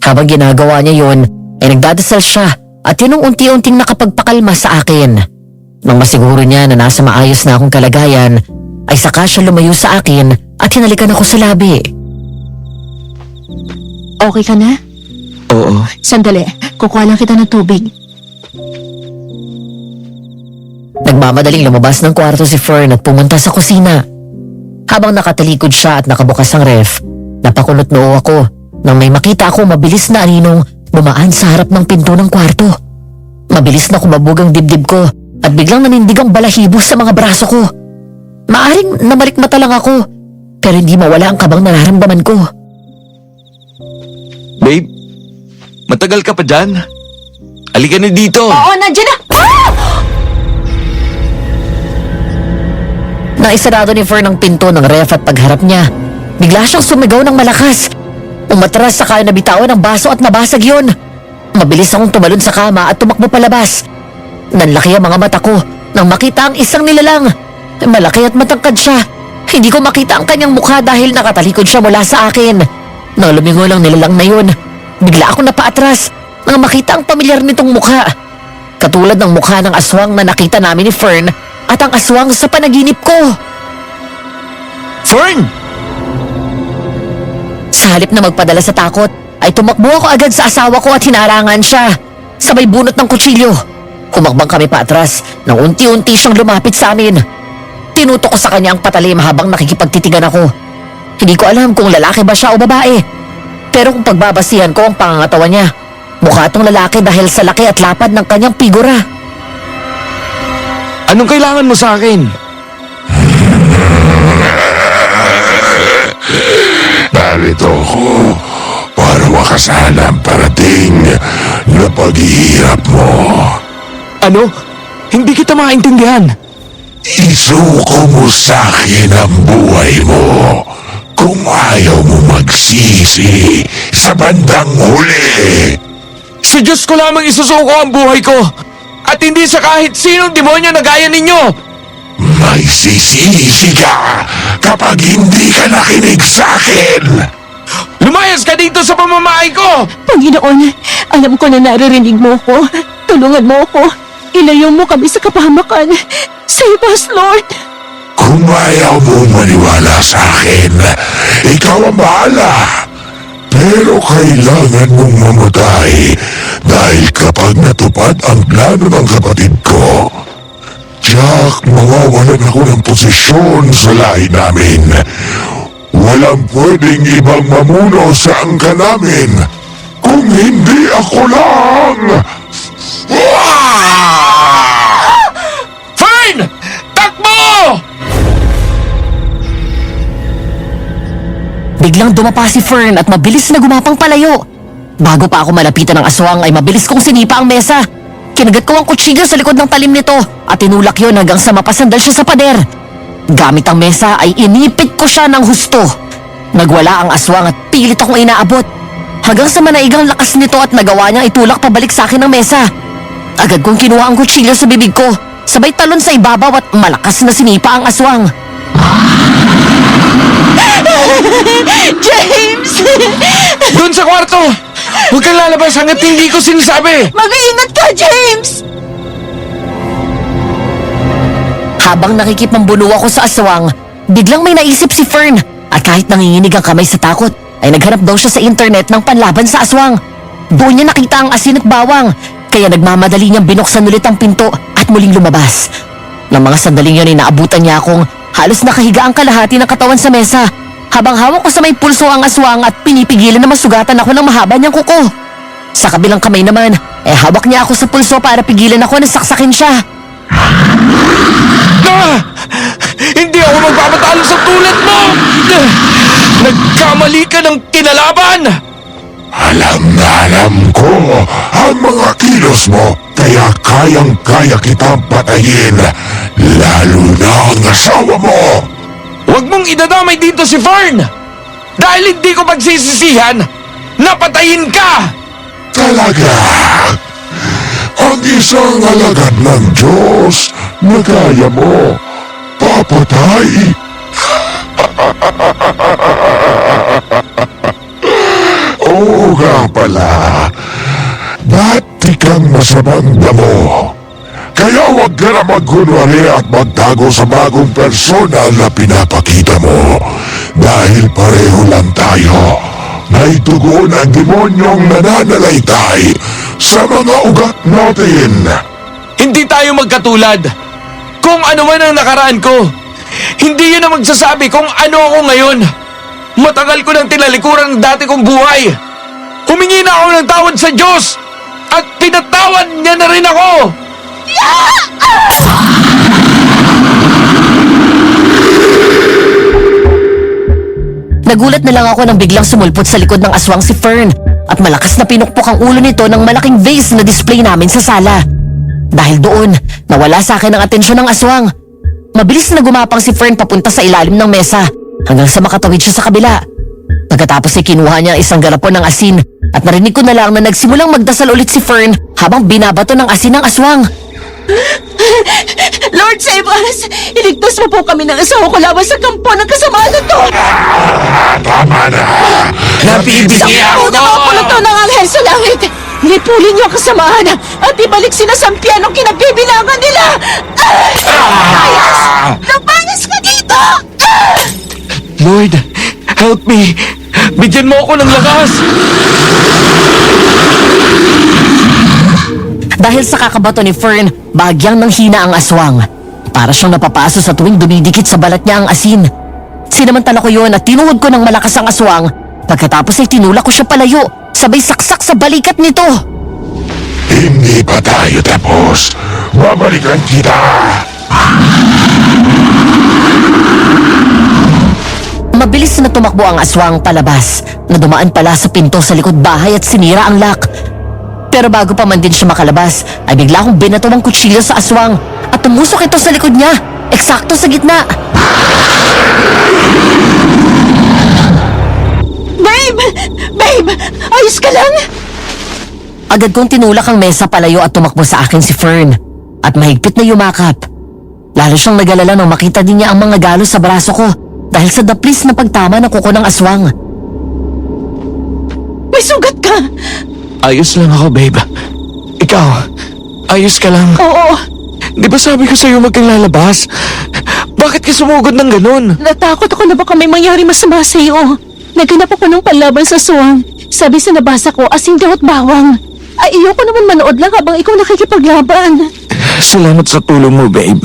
Habang ginagawa niya yon, ay nagdadasal siya at yun ang unti-unting nakapagpakalma sa akin. Nang masiguro niya na nasa maayos na akong kalagayan, ay saka siya lumayo sa akin at hinalikan ako sa labi. Okay ka na? Oo. Sandali, kukuha lang kita ng tubig. Nagmamadaling lumabas ng kwarto si Fern at pumunta sa kusina. Habang nakatalikod siya at nakabukas ang ref, napakunot noo ako nang may makita ako mabilis na aninong bumaan sa harap ng pinto ng kwarto. Mabilis na kumabog ang dibdib ko at biglang nanindig ang balahibo sa mga braso ko. Maaring namalikmata lang ako, pero hindi mawala ang kabang nararamdaman ko. Babe, matagal ka pa dyan? Halika na dito. Oo, nandiyan na! Naisarado ni Fern ang pinto ng ref at pagharap niya, bigla siyang sumigaw ng malakas. Umatras sa kaya nabitawan ng baso at nabasag yun. Mabilis akong tumalon sa kama at tumakbo palabas. Nanlaki ang mga mata ko nang makita ang isang nilalang. Malaki at matangkad siya. Hindi ko makita ang kanyang mukha dahil nakatalikod siya mula sa akin. Nang lumingon ang nilalang na yun, bigla ako napaatras nang makita ang pamilyar nitong mukha. Katulad ng mukha ng aswang na nakita namin ni Fern at ang aswang sa panaginip ko. Fern! Sa halip na magpadala sa takot, ay tumakbo ako agad sa asawa ko at hinarangan siya. Sabay bunot ng kutsilyo. Humakbang kami paatras nang unti-unti siyang lumapit sa amin. Tinutok ko sa kanya ang patalim habang nakikipagtitigan ako. Hindi ko alam kung lalaki ba siya o babae. Pero kung pagbabasihan ko ang pangangatawan niya, mukha itong lalaki dahil sa laki at lapad ng kanyang figura. Anong kailangan mo sa akin? Narito ako para wakasan ang parating na paghihirap mo. Ano? Hindi kita maintindihan. Isuko mo sa akin ang buhay mo kung ayaw mo magsisi sa bandang huli. Sa Diyos ko lamang isusuko ang buhay ko at hindi sa kahit sinong demonyo na gaya ninyo. May sisisi ka kapag hindi ka nakinig sa akin. Lumayas ka dito sa pamamahay ko! Panginoon, alam ko na naririnig mo ko. Tulungan mo ako. Ilayo mo kami sa kapahamakan. Save us, Lord. Kung ayaw mo maniwala sa akin, ikaw ang bahala. Pero kailangan mong mamatay dahil kapag natupad ang plano ng kapatid ko, Jack, mawawalan ako ng posisyon sa lahi namin. Walang pwedeng ibang mamuno sa angka namin kung hindi ako lang. Fern! Takbo! Biglang dumapa si Fern at mabilis na gumapang palayo. Bago pa ako malapitan ng aswang ay mabilis kong sinipa ang mesa. Kinagat ko ang kutsilyo sa likod ng talim nito at tinulak yon hanggang sa mapasandal siya sa pader. Gamit ang mesa ay inipit ko siya ng husto. Nagwala ang aswang at pilit akong inaabot. Hanggang sa manaigang lakas nito at nagawa niyang itulak pabalik sa akin ng mesa. Agad kong kinuha ang kutsilyo sa bibig ko. Sabay talon sa ibabaw at malakas na sinipa ang aswang. James! Doon sa kwarto! Huwag kang lalabas hanggat hindi ko sinasabi! Mag-iingat ka, James! Habang nakikipambuno ako sa aswang, biglang may naisip si Fern at kahit nanginginig ang kamay sa takot, ay naghanap daw siya sa internet ng panlaban sa aswang. Doon niya nakita ang asin at bawang, kaya nagmamadali niyang binuksan ulit ang pinto at muling lumabas. Nang mga sandaling yun ay naabutan niya akong halos nakahiga ang kalahati ng katawan sa mesa, habang hawak ko sa may pulso ang aswang at pinipigilan na masugatan ako ng mahaba niyang kuko. Sa kabilang kamay naman, hawak niya ako sa pulso para pigilan ako na saksakin siya. Hindi ako magpapatalo sa tulad mo! Nagkamali ka ng kinalaban! Alam na alam ko ang mga kilos mo, kaya kayang-kaya kitang patayin, lalo na ang asawa mo. Huwag mong idadamay dito si Fern! Dahil hindi ko pagsisisihan, napatayin ka! Talaga, ang isang alagad ng Diyos na kaya mo papatay. Oo nga pala, dati kang masamang damo. Kaya huwag ka na magkunwari at magtago sa bagong persona na pinapakita mo. Dahil pareho lang tayo. May tugon ang demonyong nananalaytay sa mga ugat natin. Hindi tayo magkatulad. Kung ano man ang nakaraan ko, hindi yun ang magsasabi kung ano ako ngayon. Matagal ko nang tinalikuran ang dati kong buhay. Humingi na ako ng tawad sa Diyos at pinatawad niya na rin ako. Nagulat na lang ako nang biglang sumulpot sa likod ng aswang si Fern at malakas na pinukpok ang ulo nito ng malaking vase na display namin sa sala. Dahil doon, nawala sa akin ang atensyon ng aswang. Mabilis na gumapang si Fern papunta sa ilalim ng mesa hanggang sa makatawid siya sa kabila. Pagkatapos ay kinuha niya ang isang garapon ng asin at narinig ko na lang na nagsimulang magdasal ulit si Fern habang binabato ng asin ng aswang. Lord, save us! Iligtas mo po kami ng asawa ko laban sa kampo ng kasamaan na to! Tama na! Nabibigyan ako! Nakapuluto ng anghel sa langit! Nilipulin niyo ang kasamaan at ibalik sila sa pianong kinagbibilangan nila! Ayos! Napangas ka dito! Lord, help me! Bigyan mo ako ng lakas! Dahil sa kakabato ni Fern, bagyang nang hina ang aswang. Para siyang napapaso sa tuwing dumidikit sa balat niya ang asin. Sinamantala ko yun at tinuhod ko ng malakas ang aswang. Pagkatapos ay tinulak ko siya palayo, sabay saksak sa balikat nito. Hindi pa tayo tapos. Babalikan kita! Mabilis na tumakbo ang aswang palabas na dumaan pala sa pinto sa likod bahay at sinira ang lock. Pero bago pa man din siya makalabas, ay bigla akong binato ng kutsilyo sa aswang at tumusok ito sa likod niya, eksakto sa gitna. Babe! Babe! Ayos ka lang? Agad kong tinulak ang mesa palayo at tumakbo sa akin si Fern at mahigpit na yumakap. Lalo siyang nagalala nang makita din niya ang mga galos sa braso ko dahil sa daplis na pagtama ng kuko ng aswang. May sugat ka! Ayos lang ako, babe. Ikaw, ayos ka lang. Oo, Di ba sabi ko sa'yo wag kang lalabas? Bakit ka sumugod ng ganun? natakot ako na baka may mangyari masama sa iyo. Naghanap ako ng panlaban sa suwang. Sabi sa nabasa ko, asin daw at bawang. Ay, ayoko naman manood lang habang ikaw nakikipaglaban. Salamat sa tulong mo, babe.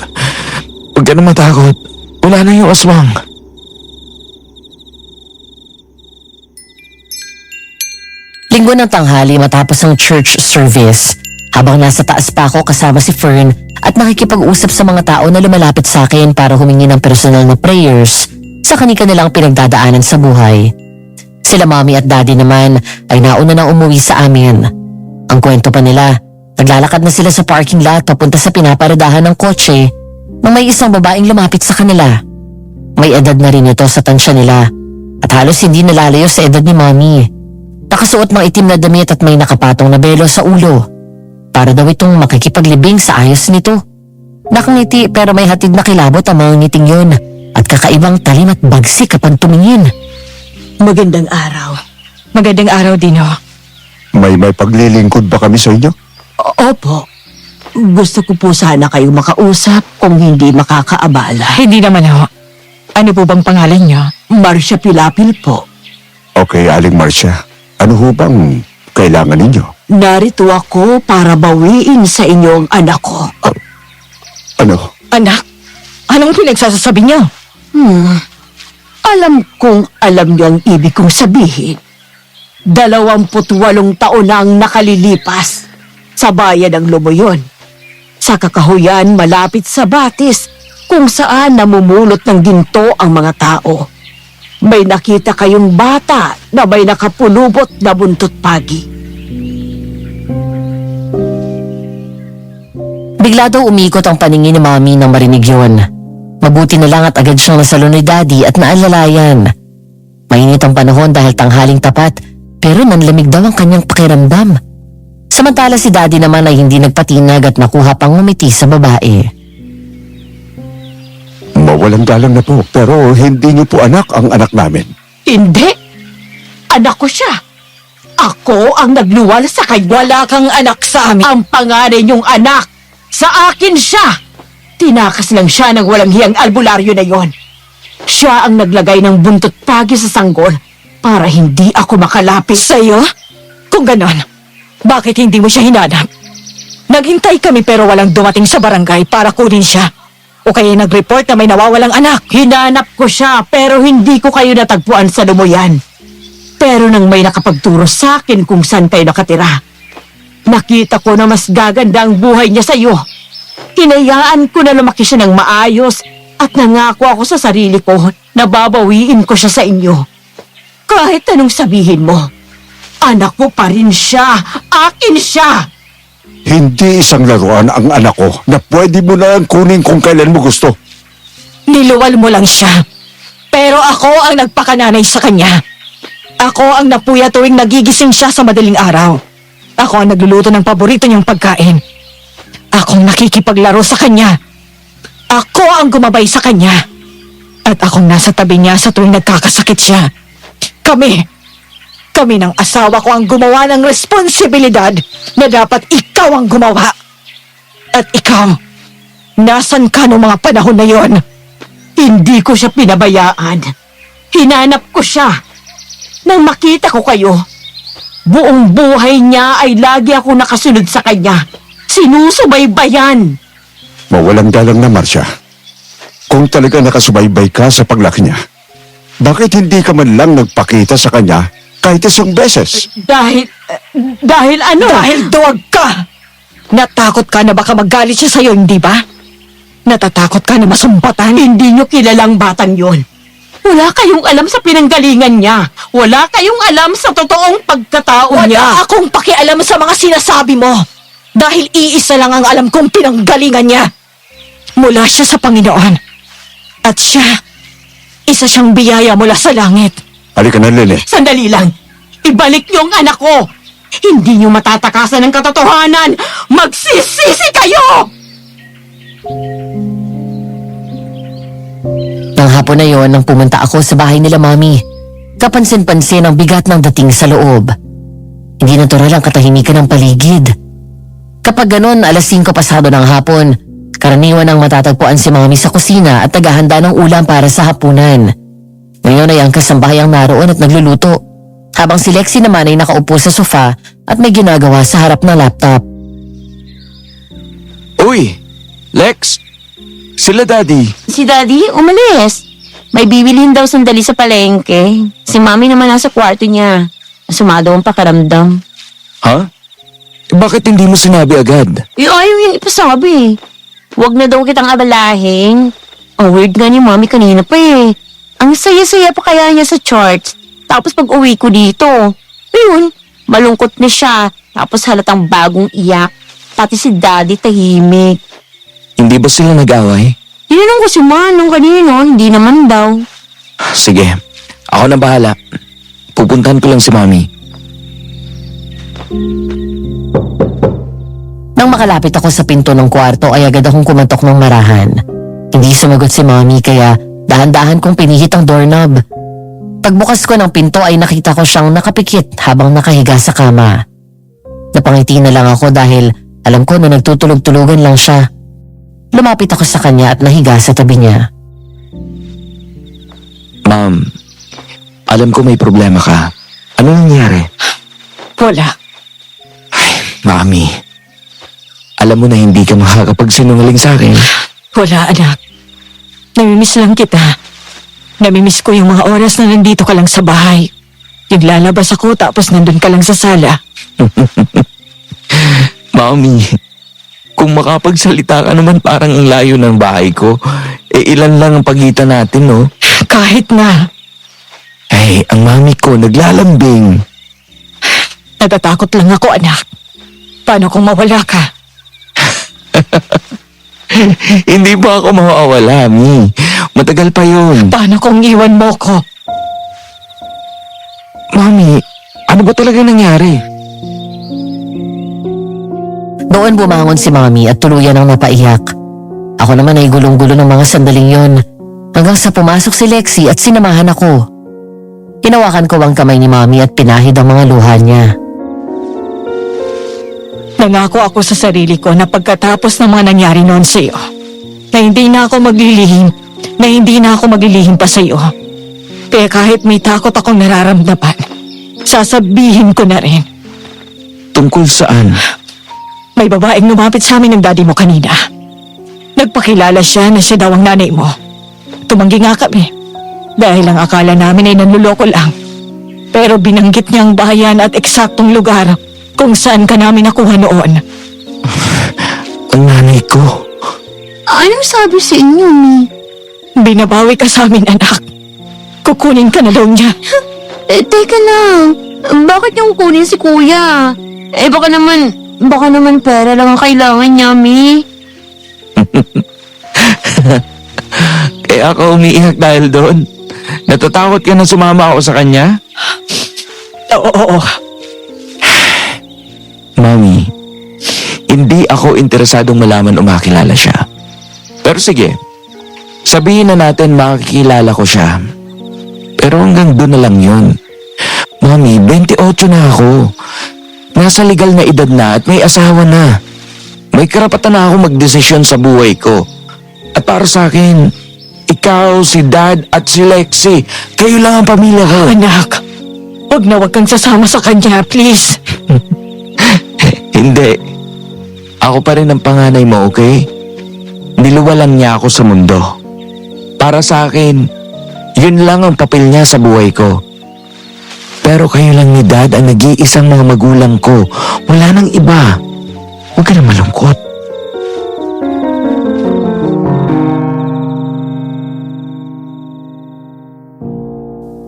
Huwag ka na matakot. Wala na yung aswang. Linggo ng tanghali matapos ang church service. Habang nasa taas pa ako kasama si Fern at nakikipag-usap sa mga tao na lumalapit sa akin para humingi ng personal na prayers sa kanilang pinagdadaanan sa buhay. Sila mommy at daddy naman ay nauna na umuwi sa amin. Ang kwento pa nila, naglalakad na sila sa parking lot papunta sa pinaparadahan ng kotse nang may isang babaeng lumapit sa kanila. May edad na rin ito sa tansya nila at halos hindi nalalayo sa edad ni mommy. Nakasuot ng itim na damit at may nakapatong na belo sa ulo. Para daw itong makikipaglibing sa ayos nito. Nakangiti pero may hatid na kilabot ang mga ngiting yun at kakaibang talim at bagsik kapag tumingin. Magandang araw. Magandang araw din ho. May paglilingkod ba kami sa inyo? Opo. Gusto ko po sana kayo makausap kung hindi makakaabala. Hindi naman ho. Ano po bang pangalan niyo? Marcia Pilapil po. Okay, Aling Marcia. Ano ho bang kailangan ninyo? Narito ako para bawiin sa inyong anak ko. Ano? Anak? Anong pinagsasasabi niyo? Alam kong alam niyo ang ibig kong sabihin. 28 taon na ang nakalilipas sa bayan ng Lumoyon. Sa kakahuyan malapit sa Batis kung saan namumulot ng ginto ang mga tao. May nakita kayong bata na may nakapulubot na buntot pagi. Bigla daw umikot ang paningin ni mommy nang marinig yun. Mabuti na lang at agad siyang nasalo ni daddy at naalalayan. Mainit ang panahon dahil tanghaling tapat pero nanlamig daw ang kanyang pakiramdam. Samantala si daddy naman ay hindi nagpatinag at nakuha pang ngumiti sa babae. Mawalang galang na po, pero hindi niyo po anak ang anak namin. Hindi! Anak ko siya! Ako ang nagluwal sa kanya. Wala kang anak sa amin. Ang pangalan niyong anak, sa akin siya! Tinakas lang siya ng walang hiyang albularyo na yon. Siya ang naglagay ng buntot pagi sa sanggol para hindi ako makalapit. Sa'yo? Kung ganon, bakit hindi mo siya hinanap? Naghintay kami pero walang dumating sa barangay para kunin siya. O kaya nag-report na may nawawalang anak. Hinanap ko siya pero hindi ko kayo natagpuan sa Lumoyan. Pero nang may nakapagturo sa akin kung saan kayo nakatira, nakita ko na mas gaganda ang buhay niya sa iyo. Hinayaan ko na lumaki siya ng maayos at nangako ako sa sarili ko na babawiin ko siya sa inyo. Kahit anong sabihin mo, anak ko pa rin siya. Akin siya! Hindi isang laruan ang anak ko na pwede mo na lang kunin kung kailan mo gusto. Niluwal mo lang siya. Pero ako ang nagpakananay sa kanya. Ako ang napuya tuwing nagigising siya sa madaling araw. Ako ang nagluluto ng paborito niyang pagkain. Akong nakikipaglaro sa kanya. Ako ang gumabay sa kanya. At akong nasa tabi niya sa tuwing nagkakasakit siya. Kami ng asawa ko ang gumawa ng responsibilidad na dapat ikaw ang gumawa. At ikaw, nasan ka noong mga panahon na yon? Hindi ko siya pinabayaan. Hinanap ko siya. Nang makita ko kayo, buong buhay niya ay lagi ako nakasunod sa kanya. Sinusubaybayan. Mawalang galang na, Marcia. Kung talaga nakasubaybay ka sa paglaki niya, bakit hindi ka man lang nagpakita sa kanya kahit isang beses? Dahil ano? Dahil duwag ka! Natakot ka na baka magalit siya sa'yo, hindi ba? Natatakot ka na masumbatan? Hindi niyo kilalang batang yon. Wala kayong alam sa pinanggalingan niya. Wala kayong alam sa totoong pagkatao niya. Wala akong pakialam sa mga sinasabi mo. Dahil iisa lang ang alam kong pinanggalingan niya. Mula siya sa Panginoon. At siya, isa siyang biyaya mula sa langit. Halika na, Lily. Sandali lang. Ibalik niyo ang anak ko. Hindi niyo matatakasan ng katotohanan. Magsisisi kayo! Nang hapon na yon nang pumunta ako sa bahay nila Mami, kapansin-pansin ang bigat ng dating sa loob. Hindi natural ang katahimikan ng paligid. Kapag ganon, 5:00 pasado ng hapon, karaniwan ang matatagpuan si Mami sa kusina at naghahanda ng ulam para sa hapunan. Ngayon ay ang kasambahay ang naroon at nagluluto, habang si Lexie naman ay nakaupo sa sofa at may ginagawa sa harap ng laptop. Uy, Lex! Sila Daddy. Si Daddy, umalis. May bibilhin daw sandali sa palengke. Si Mami naman nasa kwarto niya. Sumado ang pakaramdam. Ha? Bakit hindi mo sinabi agad? Ayaw yung ipasabi. Huwag na daw kitang abalahin. Ang weird nga ni Mami kanina pa eh. Ang saya-saya pa kaya niya sa charts. Tapos pag uwi ko dito, ayun, malungkot na siya. Tapos halatang bagong iyak. Pati si Daddy tahimik. Hindi ba sila nag-away? Tinanong ko si Manong kanino, hindi naman daw. Sige, ako na bahala. Pupuntahan ko lang si Mami. Nang makalapit ako sa pinto ng kwarto ay agad akong kumatok ng marahan. Hindi sumagot si Mami kaya dahan-dahan kong pinihit ang doorknob. Pagbukas ko ng pinto ay nakita ko siyang nakapikit habang nakahiga sa kama. Napangiti na lang ako dahil alam ko na nagtutulog-tulugan lang siya. Lumapit ako sa kanya at nahiga sa tabi niya. Ma'am, alam ko may problema ka. Ano nangyari? Wala. Mami, alam mo na hindi ka makakapagsinungaling sa akin. Wala, anak. Namimiss lang kita. Namimiss ko yung mga oras na nandito ka lang sa bahay. Yung lalabas ako tapos nandun ka lang sa sala. Mami, kung makapagsalita ka naman parang ang layo ng bahay ko, ilan lang ang pagitan natin, no? Kahit na. Ay, ang mami ko naglalambing. Natatakot lang ako, anak. Paano kung mawala ka? Hindi ba ako mawawala, Mi? Matagal pa yun. Paano kung iwan mo ko? Mami, ano ba talaga nangyari? Doon bumangon si Mami at tuluyan ang napaiyak. Ako naman ay gulong-gulo ng mga sandaling yon hanggang sa pumasok si Lexie at sinamahan ako. Hinawakan ko ang kamay ni Mami at pinahid ang mga luha niya. Nangako ako sa sarili ko na pagkatapos ng mga nangyari noon sa iyo, na hindi na ako maglilihim pa sa iyo. Kaya kahit may takot akong nararamdaman, sasabihin ko na rin. Tungkol saan? May babaeng lumapit sa amin ng daddy mo kanina. Nagpakilala siya na siya daw ang nanay mo. Tumanggi nga kami, dahil ang akala namin ay nanluloko lang. Pero binanggit niya ang bayan at eksaktong lugar kung saan ka namin nakuha noon. Ang nanay ko. Anong sabi sa inyo, Mi? Binabawi ka sa amin, anak. Kukunin ka na daw niya. Teka lang. Bakit yung kunin si Kuya? Baka naman pera lang ang kailangan niya, Mi. Kaya ako umiiyak dahil doon. Natatakot ka na sumama ako sa kanya? Oo. Mami, hindi ako interesadong malaman o makilala siya. Pero sige, sabihin na natin makikilala ko siya. Pero hanggang doon na lang yun. Mami, 28 na ako. Nasa legal na edad na at may asawa na. May karapatan na ako magdesisyon sa buhay ko. At para sa akin, ikaw, si Dad at si Lexi, kayo lang ang pamilya ko. Anak, wag kang sasama sa kanya, please. Hindi. Ako pa rin ang panganay mo, okay? Niluwalan niya ako sa mundo. Para sa akin, yun lang ang papel niya sa buhay ko. Pero kayo lang ni Dad ang nag-iisang mga magulang ko. Wala nang iba. Huwag ka na malungkot.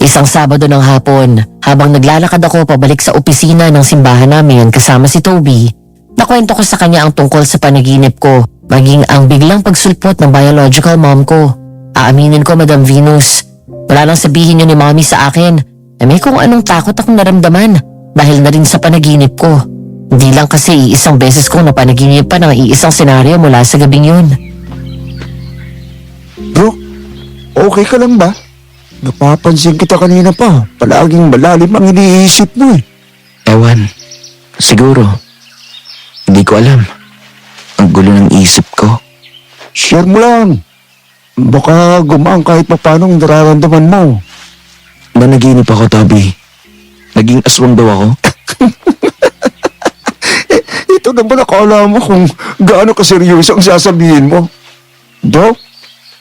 Isang Sabado ng hapon, habang naglalakad ako pabalik sa opisina ng simbahan namin kasama si Toby, nakwento ko sa kanya ang tungkol sa panaginip ko, maging ang biglang pagsulpot ng biological mom ko. Aaminin ko, Madam Venus, wala lang sabihin yun ni Mommy sa akin na may kung anong takot akong naramdaman dahil na rin sa panaginip ko. Hindi lang kasi iisang beses kong napanaginipan ng iisang senaryo mula sa gabing yun. Bro, okay ka lang ba? Napapansin kita kanina pa. Palaging malalim ang iniisip mo eh. Ewan, siguro. Hindi ko alam. Ang gulo ng isip ko. Share mo lang. Baka gumaan kahit pa paano ang nararamdaman mo. Nanaginip ako, Toby. Naging aswang daw ako. Ito naman akala mo kung gaano kaseryoso ang sasabihin mo. Bro,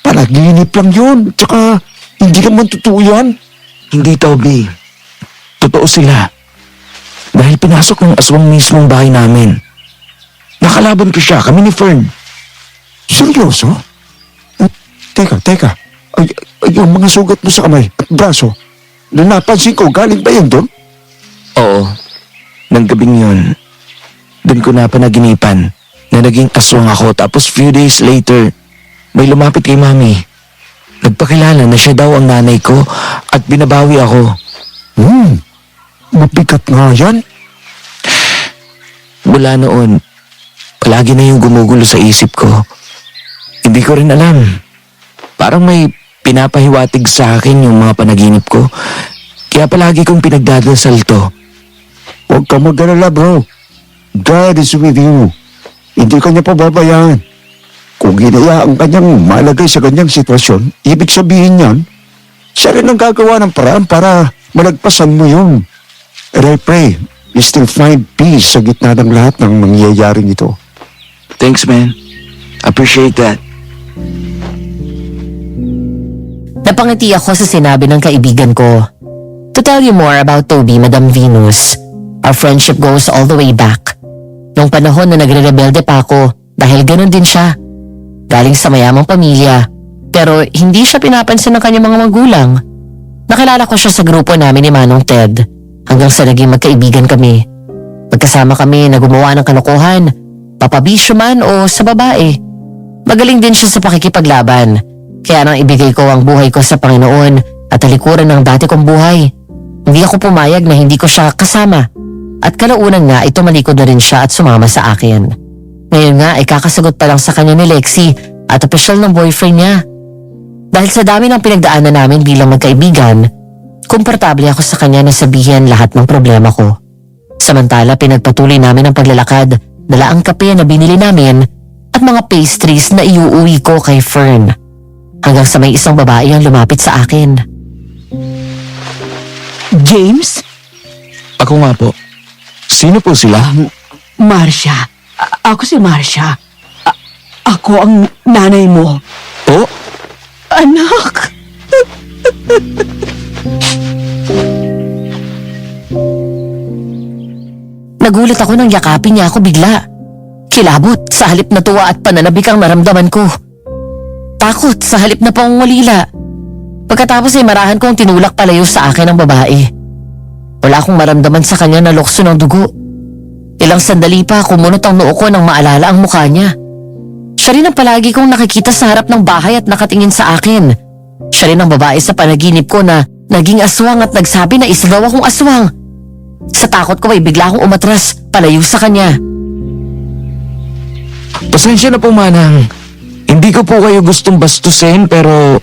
panaginip lang yun. Tsaka hindi naman totoo yan. Hindi, Toby. Totoo sila. Dahil pinasok ng aswang mismo ang bahay namin. Nakalaban ko siya, kami ni Fern. Seryoso? Teka. Ay, yung mga sugat mo sa kamay at braso, na napansin ko, galing ba yan doon? Oo. Nang gabing yun, doon ko na panaginipan na naging aswang ako tapos few days later, may lumapit kay Mami. Nagpakilala na siya daw ang nanay ko at binabawi ako. Mabigat nga yan. Mula noon, palagi na yung gumugulo sa isip ko. Hindi ko rin alam. Parang may pinapahiwatig sa akin yung mga panaginip ko. Kaya palagi kong pinagdadasal to. Huwag ka mag-alala, bro. God is with you. Hindi ka niya pababayaan. Kung hinayaan ka niyang malagay sa ganyang sitwasyon, ibig sabihin niyan, siya rin ang gagawa ng paraan para malagpasan mo yun. And I pray you still find peace sa gitna ng lahat ng mangyayaring ito. Thanks, man. Appreciate that. Napangiti ako sa sinabi ng kaibigan ko. To tell you more about Toby, Madam Venus, our friendship goes all the way back. Nung panahon na nagre-rebelde pa ako dahil ganun din siya. Galing sa mayamang pamilya, pero hindi siya pinapansin ng kanyang mga magulang. Nakilala ko siya sa grupo namin ni Manong Ted hanggang sa naging magkaibigan kami. Magkasama kami na gumawa ng kalokohan, papabisyo man o sa babae. Magaling din siya sa pakikipaglaban, kaya nang ibigay ko ang buhay ko sa Panginoon at talikuran ng dati kong buhay. Hindi ako pumayag na hindi ko siya kasama at kalaunan nga ay tumalikod na rin siya at sumama sa akin. Ngayon nga ay kakasagot pa lang sa kanya ni Lexi at opisyal ng boyfriend niya. Dahil sa dami ng pinagdaanan namin bilang magkaibigan, komportable ako sa kanya na sabihin lahat ng problema ko. Samantala pinagpatuloy namin ang paglalakad, dala ang kape na binili namin at mga pastries na iuuwi ko kay Fern. Hanggang sa may isang babae ang lumapit sa akin. James? Ako nga po. Sino po sila? Marcia. Ako si Marcia. Ako ang nanay mo. Po? Anak! Nagulat ako nang yakapin niya ako bigla. Kilabot sa halip na tuwa at pananabik ang naramdaman ko. Takot sa halip na pangungulila. Pagkatapos ay marahan kong tinulak palayo sa akin ang babae. Wala akong maramdaman sa kanya na lukso ng dugo. Ilang sandali pa kumunot ang noo ko nang maalala ang mukha niya. Siya rin ang palagi kong nakikita sa harap ng bahay at nakatingin sa akin. Siya rin ang babae sa panaginip ko na naging aswang at nagsabi na isa daw akong aswang. Sa takot ko ay bigla akong umatras palayo sa kanya. Pasensya na po, Manang. Hindi ko po kayo gustong bastusin pero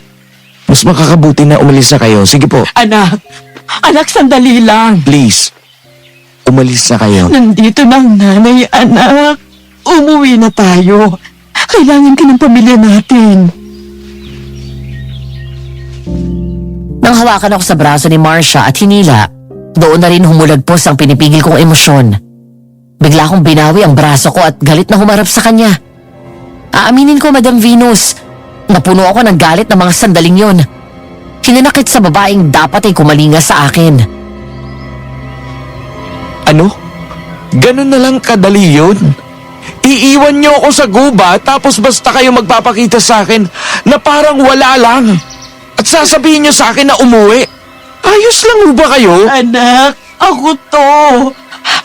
mas makakabuti na umalis na kayo. Sige po, Anak, sandali lang. please. Umalis na kayo. Nandito na ang nanay, anak. Umuwi na tayo. Kailangan ka ng pamilya natin. Nang hawakan ako sa braso ni Marcia at hinila, doon na rin humulagpos ang pinipigil kong emosyon. Bigla akong binawi ang braso ko at galit na humarap sa kanya. Aaminin ko, Madam Venus, napuno ako ng galit ng mga sandaling yon. Hinanakit sa babaeng dapat ay kumalinga sa akin. Ano? Ganun na lang kadali yun? Iiwan niyo ako sa guba tapos basta kayo magpapakita sa akin na parang wala lang. At sasabihin niyo sa akin na umuwi. Ayos lang mo ba kayo? Anak, ako to.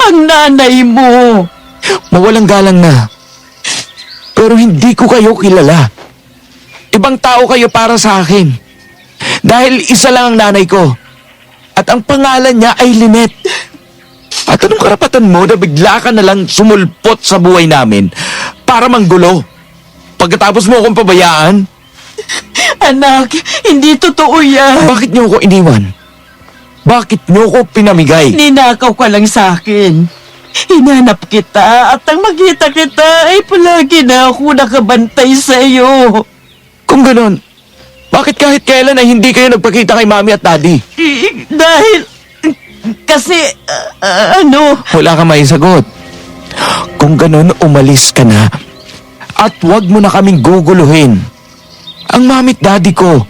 Ang nanay mo. Mawalang galang na. Pero hindi ko kayo kilala. Ibang tao kayo para sa akin. Dahil isa lang ang nanay ko. At ang pangalan niya ay Lynette. At anong karapatan mo na bigla ka na lang sumulpot sa buhay namin para manggulo? Pagkatapos mo akong pabayaan? Anak, hindi totoo yan. Bakit niyo ako iniwan? Bakit niyo ako pinamigay? Ninakaw ka lang sa akin. Hinanap kita at ang makita kita ay palagi na ako nakabantay sa iyo. Kung ganun, bakit kahit kailan ay hindi kayo nagpakita kay mami at daddy? Dahil, kasi, Wala ka may sagot. Kung ganun, umalis ka na. At huwag mo na kaming guguluhin. Ang mami at daddy ko,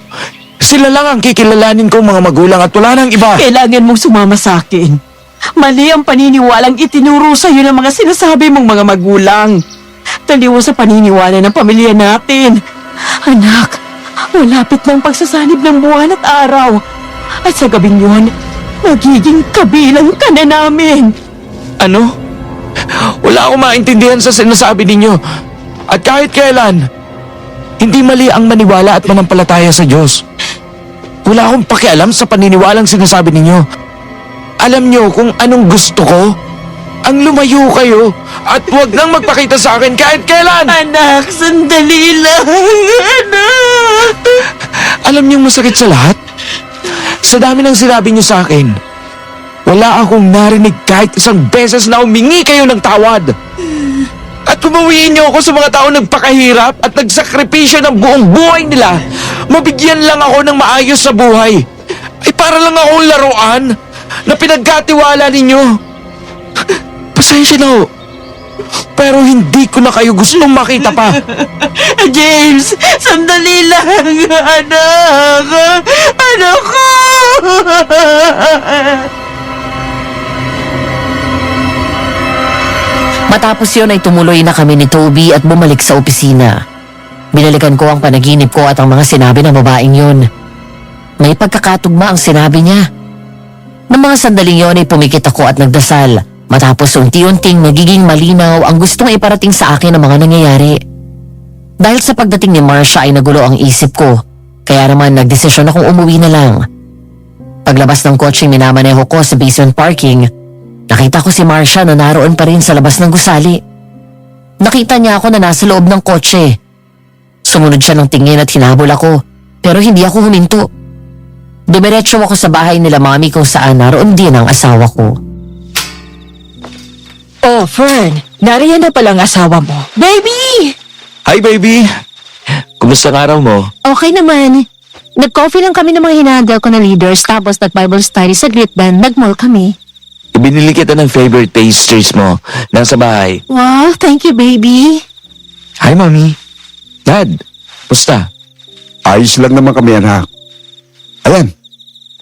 sila lang ang kikilalanin kong mga magulang at wala nang iba. kailangan mong sumama sa akin. Mali ang paniniwalang itinuro sa iyo ng mga sinasabi mong mga magulang. Taliwa sa paniniwala ng pamilya natin. Anak, malapit na ang pagsasanib ng buwan at araw. At sa gabing yun, magiging kabilang ka na namin. Ano? Wala akong maintindihan sa sinasabi ninyo. At kahit kailan, hindi mali ang maniwala at manampalataya sa Diyos. Wala akong pakialam sa paniniwalang sinasabi ninyo. Alam niyo kung anong gusto ko? Ang lumayo kayo at huwag nang magpakita sa akin kahit kailan. Anak, sandali lang. Anak! Alam niyong masakit sa lahat? Sa dami ng sinabi niyo sa akin, wala akong narinig kahit isang beses na humingi kayo ng tawad. At pumawiin niyo ako sa mga tao nagpakahirap at nagsakripisyo ng buong buhay nila. Mabigyan lang ako ng maayos sa buhay. Ay para lang akong laruan na pinagkatiwala ninyo. Pasensya na ho. Pero hindi ko na kayo gustong makita pa. James, sandali lang, anak. Anak ko! Matapos yun ay tumuloy na kami ni Toby at bumalik sa opisina. Binalikan ko ang panaginip ko at ang mga sinabi ng babaeng yun. May pagkakatugma ang sinabi niya. Nang mga sandaling yun ay pumikit ako at nagdasal. Matapos unti-unting magiging malinaw ang gustong iparating sa akin ng mga nangyayari. Dahil sa pagdating ni Marcia ay nagulo ang isip ko. Kaya naman nagdesisyon akong umuwi na lang. Paglabas ng kotseng minamaneho ko sa basement parking, nakita ko si Marcia na naroon pa rin sa labas ng gusali. Nakita niya ako na nasa loob ng kotse. Sumunod siya ng tingin at hinabol ako, pero hindi ako huminto. Dumiretso ako sa bahay nila mami kung saan naroon din ang asawa ko. Oh, Fern, nariyan na palang asawa mo. Baby! Hi baby! Kumusta ang araw mo? Okay naman. Nag-coffee lang kami ng mga hinahanda ko na leaders tapos nag-Bible study sa Grit Band. Nag-mall kami. Ibinili kita ng favorite pastries mo. Nasa bahay. Wow, thank you, baby. Hi mami. Dad, musta? Ayos lang naman kami, anak. Ayan.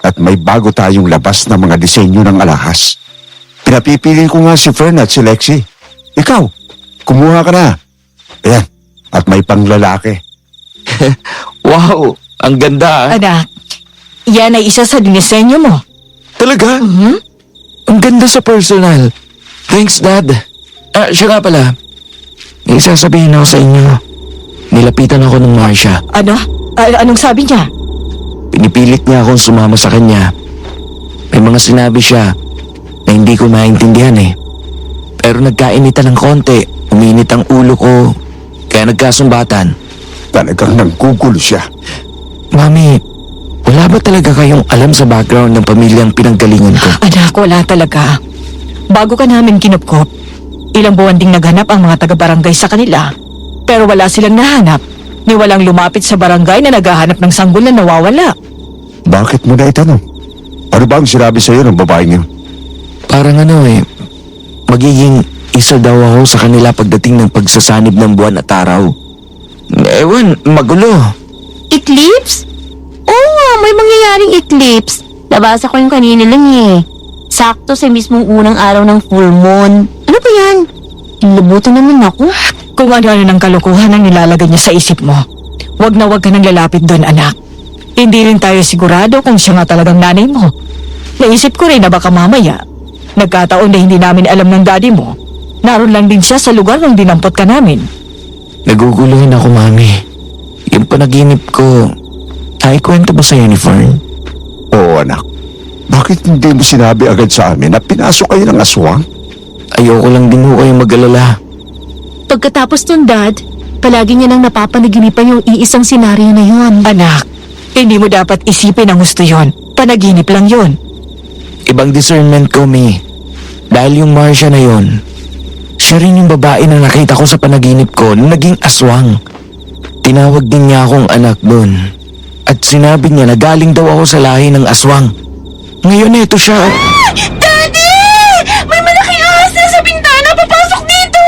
At may bago tayong labas na mga disenyo ng alahas. Pinapipili ko nga si Fern at si Lexi. Ikaw, kumuha ka na. Ayan. At may panglalaki. Wow, ang ganda ah. Anak, yan ay isa sa dinisenyo mo. Talaga? Ang ganda sa personal. Thanks, Dad. Siya nga pala. May isasabihin ako sa inyo. Nilapitan ako ng Marcia. Ano? Anong sabi niya? Pinipilit niya akong sumama sa kanya. May mga sinabi siya na hindi ko maintindihan eh. Pero nagkainitan ng konti. Uminit ang ulo ko. Kaya nagkasumbatan. Talagang nanggugulo siya. Mami, wala ba talaga kayong alam sa background ng pamilyang pinanggalingan ko? Anak, wala talaga. Bago ka namin kinupkop, ilang buwan ding naghanap ang mga taga-barangay sa kanila. Pero wala silang nahanap. Ni walang lumapit sa barangay na naghahanap ng sanggol na nawawala. Bakit mo na itanong? Ano ba ang sinabi sa'yo ng babaeng yun? Parang magiging isa daw ako sa kanila pagdating ng pagsasanib ng buwan at araw. Ewan, magulo. Eclipse? Oo nga, may mangyayaring eclipse. Nabasa ko yung kanina lang eh. Sakto sa mismong unang araw ng full moon. Ano ba yan? Nilabutan naman ako. Kung ano-ano ng kalokohan ang nilalagay niya sa isip mo, wag ka nang lalapit doon, anak. Hindi rin tayo sigurado kung siya nga talagang nanay mo. Naisip ko rin na baka mamaya, nagkataon na hindi namin alam ng daddy mo. Naroon lang din siya sa lugar nung dinampot ka namin. Naguguluhin ako, Mami. Yung panaginip ko, ay kwento ba sa'yo ni Fern? Oo, anak. Bakit hindi mo sinabi agad sa amin na pinasok kayo ng aswang? Ayoko lang din ho kayong mag-alala. Pagkatapos nun, Dad, palagi niya nang napapanaginipan yung iisang senaryo na yun. Anak, hindi mo dapat isipin ang gusto yon. Panaginip lang yon. Ibang discernment ko, Mi. Dahil yung Marcia na yon, siya rin yung babae na nakita ko sa panaginip ko na naging aswang. Tinawag din niya akong anak doon. At sinabi niya na galing daw ako sa lahi ng aswang. Ngayon eto siya. Daddy! May malaking ahas na sa bintana! Papasok dito!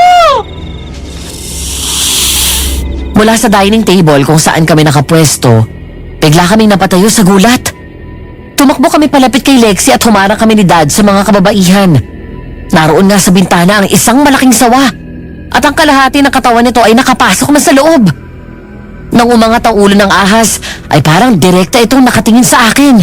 Mula sa dining table kung saan kami nakapwesto, bigla kaming napatayo sa gulat. Tumakbo kami palapit kay Lexi at humarang kami ni Dad sa mga kababaihan. Naroon nga sa bintana ang isang malaking sawa at ang kalahati ng katawan nito ay nakapasok na sa loob. Nang umangat ang ulo ng ahas ay parang direkta itong nakatingin sa akin.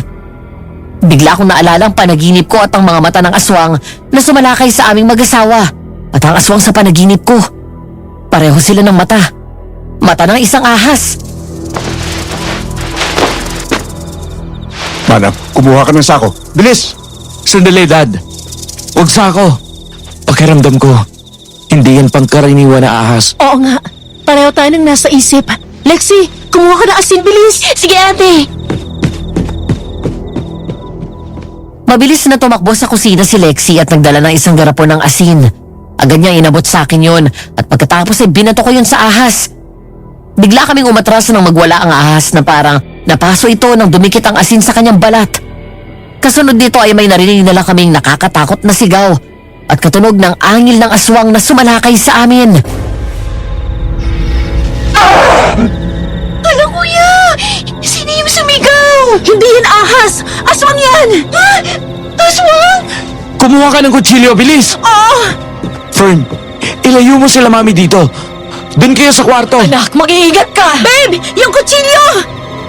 Bigla akong naalala ang panaginip ko at ang mga mata ng aswang na sumalakay sa aming mag-asawa at ang aswang sa panaginip ko. Pareho sila ng mata. Mata ng isang ahas. Manang, kumuha ka ng sako. Bilis! Sandali, Dad. Huwag sako. Pakiramdam ko, hindi yan pangkaraniwan na ahas. Oo nga, pareho tayo nang nasa isip. Lexi, kumuha ka ng asin, bilis! Sige, ate! Mabilis na tumakbo sa kusina si Lexi at nagdala ng isang garapon ng asin. Agad niya inabot sa akin yon at pagkatapos ay binato ko yun sa ahas. Bigla kaming umatras nang magwala ang ahas na parang napaso ito nang dumikit ang asin sa kanyang balat. Kasunod nito ay may narinig na lang kaming nakakatakot na sigaw at katunog ng angil ng aswang na sumalakay sa amin. Hala, kuya! Sino yung sumigaw? Hindi yan ahas! Aswang yan! Aswang? Kumuha ka ng kutsilyo, bilis! Fern, ilayo mo sila Mami dito. Doon kayo sa kwarto. Anak, mag-iingat ka! Babe! Yung kutsilyo!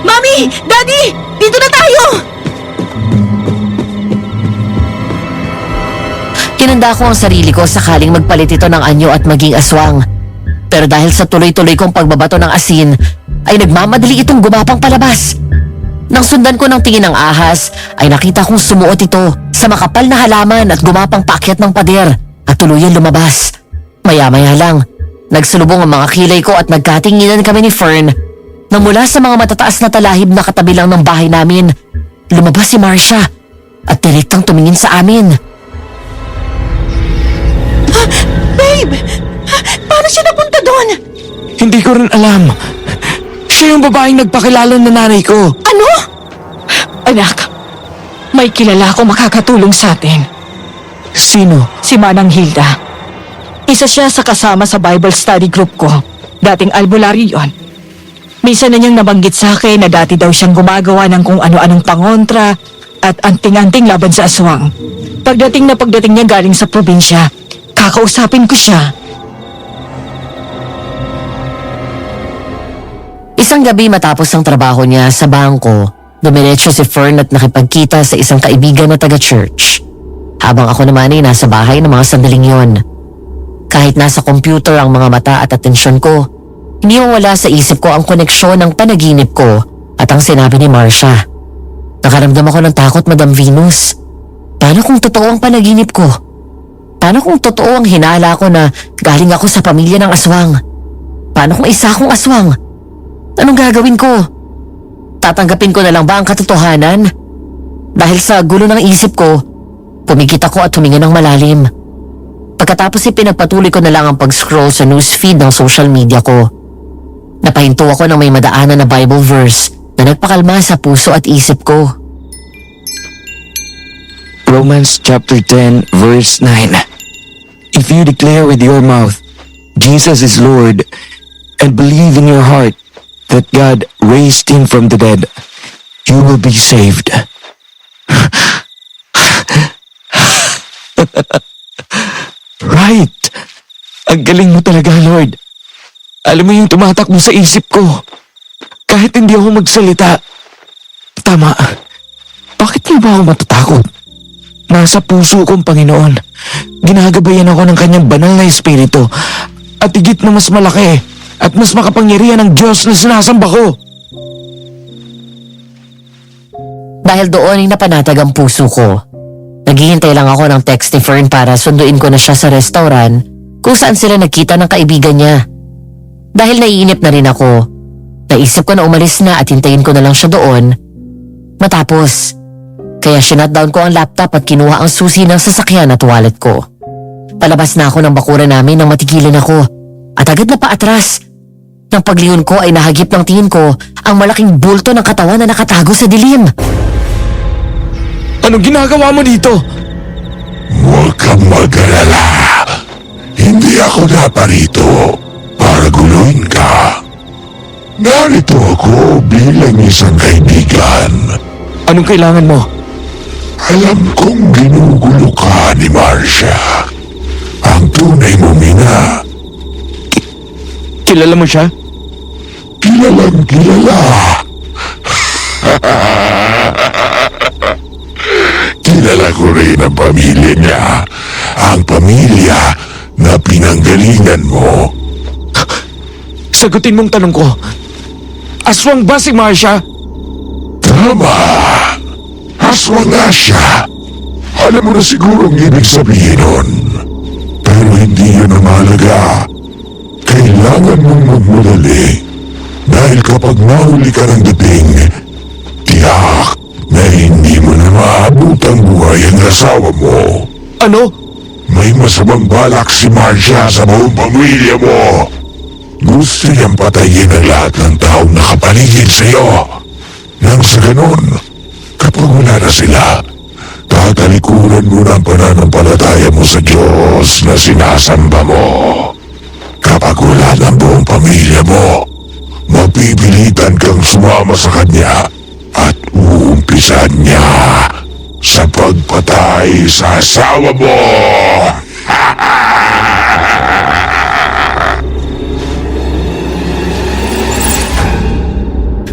Mami! Daddy! Dito na tayo! Hinanda ko ang sarili ko sakaling magpalit ito ng anyo at maging aswang. Pero dahil sa tuloy-tuloy kong pagbabato ng asin, ay nagmamadali itong gumapang palabas. Nang sundan ko ng tingin ng ahas, ay nakita kong sumuot ito sa makapal na halaman at gumapang paakyat ng pader at tuluyan lumabas. Maya-maya lang, nagsulubong ang mga kilay ko at nagkatinginan kami ni Fern na mula sa mga matataas na talahib na katabi lang ng bahay namin, lumabas si Marcia at direktang tumingin sa amin. Babe! Paano siya napunta doon? Hindi ko rin alam. Siya yung babaeng nagpakilala na nanay ko. Ano? Anak, may kilala akong makakatulong sa atin. Sino? Si Manang Hilda. Isa siya sa kasama sa Bible study group ko. Dating albularyo yon. Minsan na niyang nabanggit sa akin na dati daw siyang gumagawa ng kung ano-anong pangontra at anting-anting laban sa aswang. Pagdating niya galing sa probinsya, kakausapin ko siya. Isang gabi matapos ang trabaho niya sa bangko, dumiretso si Fern at nakipagkita sa isang kaibigan na taga-church. Habang ako naman ay nasa bahay ng mga sandaling yon. Kahit nasa computer ang mga mata at atensyon ko, hindi mawala sa isip ko ang koneksyon ng panaginip ko at ang sinabi ni Marcia. Nakaramdam ako ng takot, Madam Venus. Paano kung totoo ang panaginip ko? Paano kung totoo ang hinala ko na galing ako sa pamilya ng aswang? Paano kung isa akong aswang? Anong gagawin ko? Tatanggapin ko na lang ba ang katotohanan? Dahil sa gulo ng isip ko, pumikit ako at huminga ng malalim. Pagkatapos pinagpatuloy ko na lang ang pag-scroll sa newsfeed ng social media ko. Napahinto ako ng may madaanan na Bible verse na nagpakalma sa puso at isip ko. Romans chapter 10 verse 9. If you declare with your mouth, Jesus is Lord, and believe in your heart that God raised him from the dead, you will be saved. Right! Ang galing mo talaga, Lord. Alam mo yung tumatakbo sa isip ko. Kahit hindi ako magsalita. Tama. Bakit niyo ba ako matatakot? Nasa puso kong Panginoon. Ginagabayan ako ng kanyang banal na espiritu. At higit na mas malaki at mas makapangyarihan ng Diyos na sinasamba ko. Dahil doon ay napanatag ang puso ko. Naghihintay lang ako ng text ni Fern para sunduin ko na siya sa restaurant kung saan sila nagkita ng kaibigan niya. Dahil naiinip na rin ako, naisip ko na umalis na at hintayin ko na lang siya doon. Matapos, kaya sinutdown ko ang laptop at kinuha ang susi ng sasakyan at wallet ko. Palabas na ako ng bakuran namin nang matigilan ako at agad na paatras. Nang paglingon ko ay nahagip ng tingin ko ang malaking bulto ng katawan na nakatago sa dilim. Anong ginagawa mo dito? Huwag kang mag-alala. Hindi ako naparito para guluhin ka. Narito ako bilang isang kaibigan. Anong kailangan mo? Alam kong ginugulo ka ni Marcia. Ang tunay mo, Mina. Kilala mo siya? Kilalang kilala. Kilala ko rin ang pamilya niya. Ang pamilya na pinanggalingan mo. Sagutin mong tanong ko. Aswang ba si Marcia? Tama. Aswang nga siya. Alam mo na siguro ang ibig sabihin nun. Pero hindi yun ang mahalaga. Kailangan mong magmadali. Dahil kapag nahuli ka ng dating, tiyak na hindi mo na maabot ang buhay ang asawa mo. Ano? May masamang balak si Marcia sa buong pamilya mo. Gusto niyang patayin ang lahat ng taong nakapaligid sa iyo. Nang sa ganun, kapag wala na sila, tatalikuran mo na ang pananampalataya mo sa Diyos na sinasamba mo. Kapag wala na ang buong pamilya mo, mapipilitan kang sumama sa Kanya at uumpisan niya sa pagpatay sa asawa mo.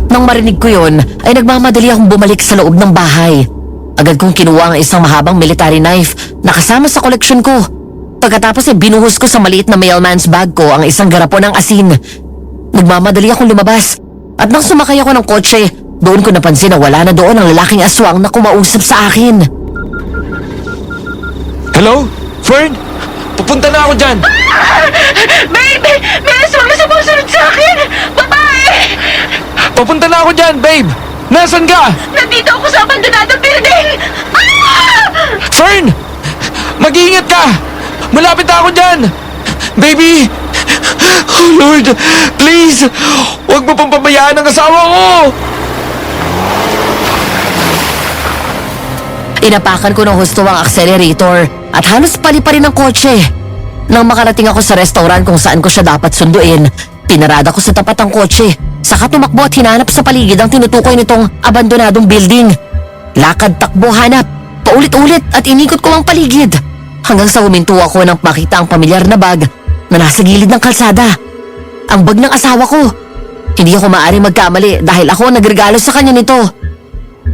Nang marinig ko yon, ay nagmamadali akong bumalik sa loob ng bahay. Agad kong kinuha ang isang mahabang military knife na kasama sa koleksyon ko. Pagkatapos ay binuhos ko sa maliit na mailman's bag ko ang isang garapon ng asin. Nagmamadali akong lumabas at nang sumakay ako ng kotse, doon ko napansin na wala na doon ang lalaking aswang na kumausap sa akin. Hello? Fern? Pupunta na ako dyan. Baby! May aswang na sumusunod sa akin! Babae! Papunta na ako dyan, babe. Nasaan ka? Nandito ako sa abandonadong building! Ah! Fern! Mag-iingat ka! Malapit na ako dyan! Baby! Oh Lord! Please! Huwag mo pang pabayaan ang asawa ko! Inapakan ko ng husto ang accelerator at halos pali pa rin ang kotse. Nang makarating ako sa restaurant kung saan ko siya dapat sunduin, pinarada ko sa tapat ng kotse. Saka tumakbo at hinanap sa paligid ang tinutukoy nitong abandonadong building. Lakad, takbo, hanap. Paulit-ulit at inikot ko ang paligid. Hanggang sa huminto ako nang makita ang pamilyar na bag na nasa gilid ng kalsada. Ang bag ng asawa ko. Hindi ako maaaring magkamali dahil ako ang nagregalo sa kanya nito.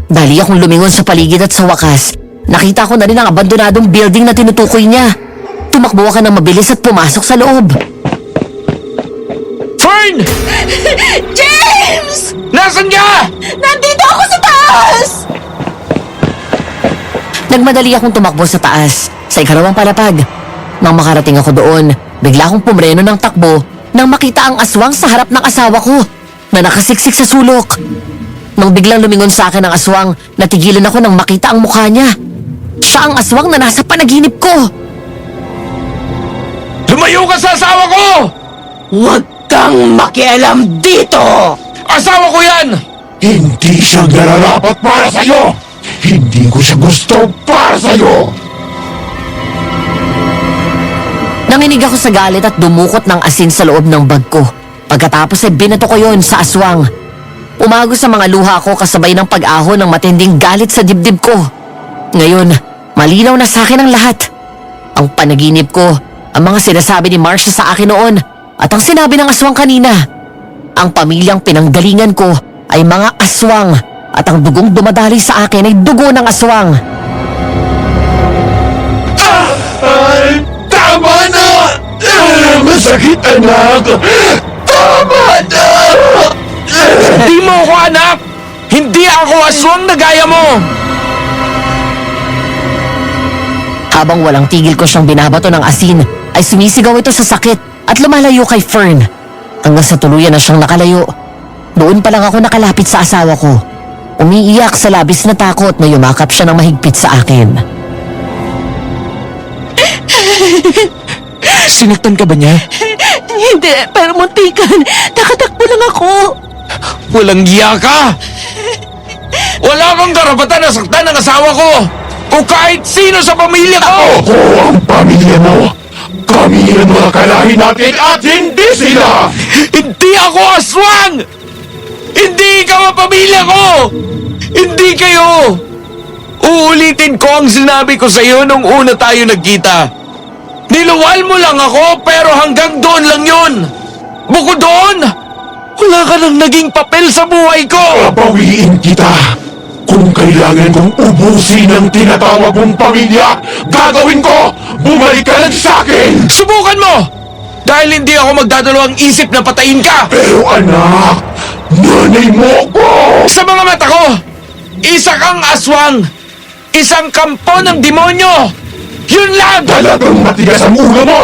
Dali akong lumingon sa paligid at sa wakas, nakita ko na rin ang abandonadong building na tinutukoy niya. Tumakbo ka ng mabilis at pumasok sa loob. Fern! James! Nasaan ka? Nandito ako sa taas! Nagmadali akong tumakbo sa taas, sa ikalawang palapag. Nang makarating ako doon, bigla akong pumreno ng takbo nang makita ang aswang sa harap ng asawa ko. na nakasiksik sa sulok. Nang biglang lumingon sa akin ang aswang, natigilan ako nang makita ang mukha niya. Siya ang aswang na nasa panaginip ko. Lumayo ka sa asawa ko! Huwag kang makialam dito! Asawa ko yan! Hindi siya nararapat para sa'yo! Hindi ko siya gusto para sa'yo! Nanginig ako sa galit at dumukot ng asin sa loob ng bag ko. Pagkatapos ay binato ko yon sa aswang. Umagos sa mga luha ko kasabay ng pag-ahon ng matinding galit sa dibdib ko. Ngayon, malinaw na sa akin ang lahat. Ang panaginip ko, ang mga sinasabi ni Marcia sa akin noon, at ang sinabi ng aswang kanina. Ang pamilyang pinanggalingan ko ay mga aswang, at ang dugong dumadali sa akin ay dugo ng aswang. Ay, tama na! Masakit, anak! Tama na! Hindi mo ako anak! Hindi ako aswang na gaya mo! Habang walang tigil ko siyang binabato ng asin, ay sumisigaw ito sa sakit at lumalayo kay Fern. Hanggang sa tuluyan na siyang nakalayo. Doon pa lang ako nakalapit sa asawa ko. Umiiyak sa labis na takot na yumakap siya ng mahigpit sa akin. Sinaktan ka ba niya? Hindi, pero muntikan. Nakatakbo lang ako. Walang giya ka! Wala kang karapatan na saktan ng asawa ko! O kahit sino sa pamilya ko! Ako ang pamilya mo! Kami ang mga kalahi natin at hindi sila! Hindi ako aswang! Hindi ikaw ang pamilya ko! Hindi kayo! Uulitin ko ang sinabi ko sa iyo nung una tayo nagkita. Niluwal mo lang ako pero hanggang doon lang yun! Bukod doon, wala ka nang naging papel sa buhay ko! Papawiin kita! Kung kailangan kong ubusin ang tinatawag mong pamilya, gagawin ko! Bumalik ka lang sa akin! Subukan mo! Dahil hindi ako magdadalawang isip na patayin ka! Pero anak, nanay mo ko! Sa mga mata ko, isa kang aswang! Isang kampo ng demonyo! Yun lang! Talagang matigas ang ulo mo!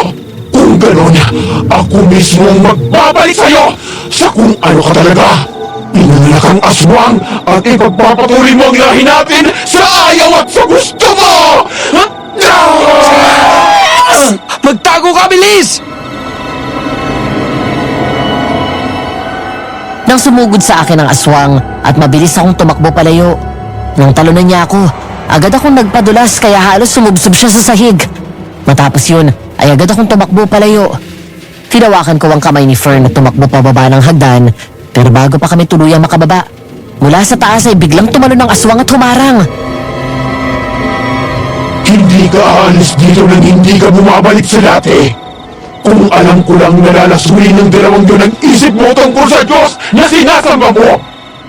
Kung gano'n, ako mismo ang magbabalik sa'yo sa kung ano ka talaga! Pinanganak kang aswang at ipagpapatuloy mo ang lahi natin sa ayaw at sa gusto mo! Magtago ka, bilis! Nang sumugod sa akin ang aswang at mabilis akong tumakbo palayo. Nang talunan niya ako, agad akong nagpadulas kaya halos sumubsob siya sa sahig. Matapos yun, ay agad akong tumakbo palayo. Tinawakan ko ang kamay ni Fern at tumakbo pababa ng hagdan. Pero bago pa kami tuluyang makababa, mula sa taas ay biglang tumalon ng aswang at humarang. Hindi ka aalis dito nang hindi ka bumabalik sa dati. Kung alam ko lang nalalasunin ng dalawang yun ang isip mo tungkol sa Diyos na sinasamba mo,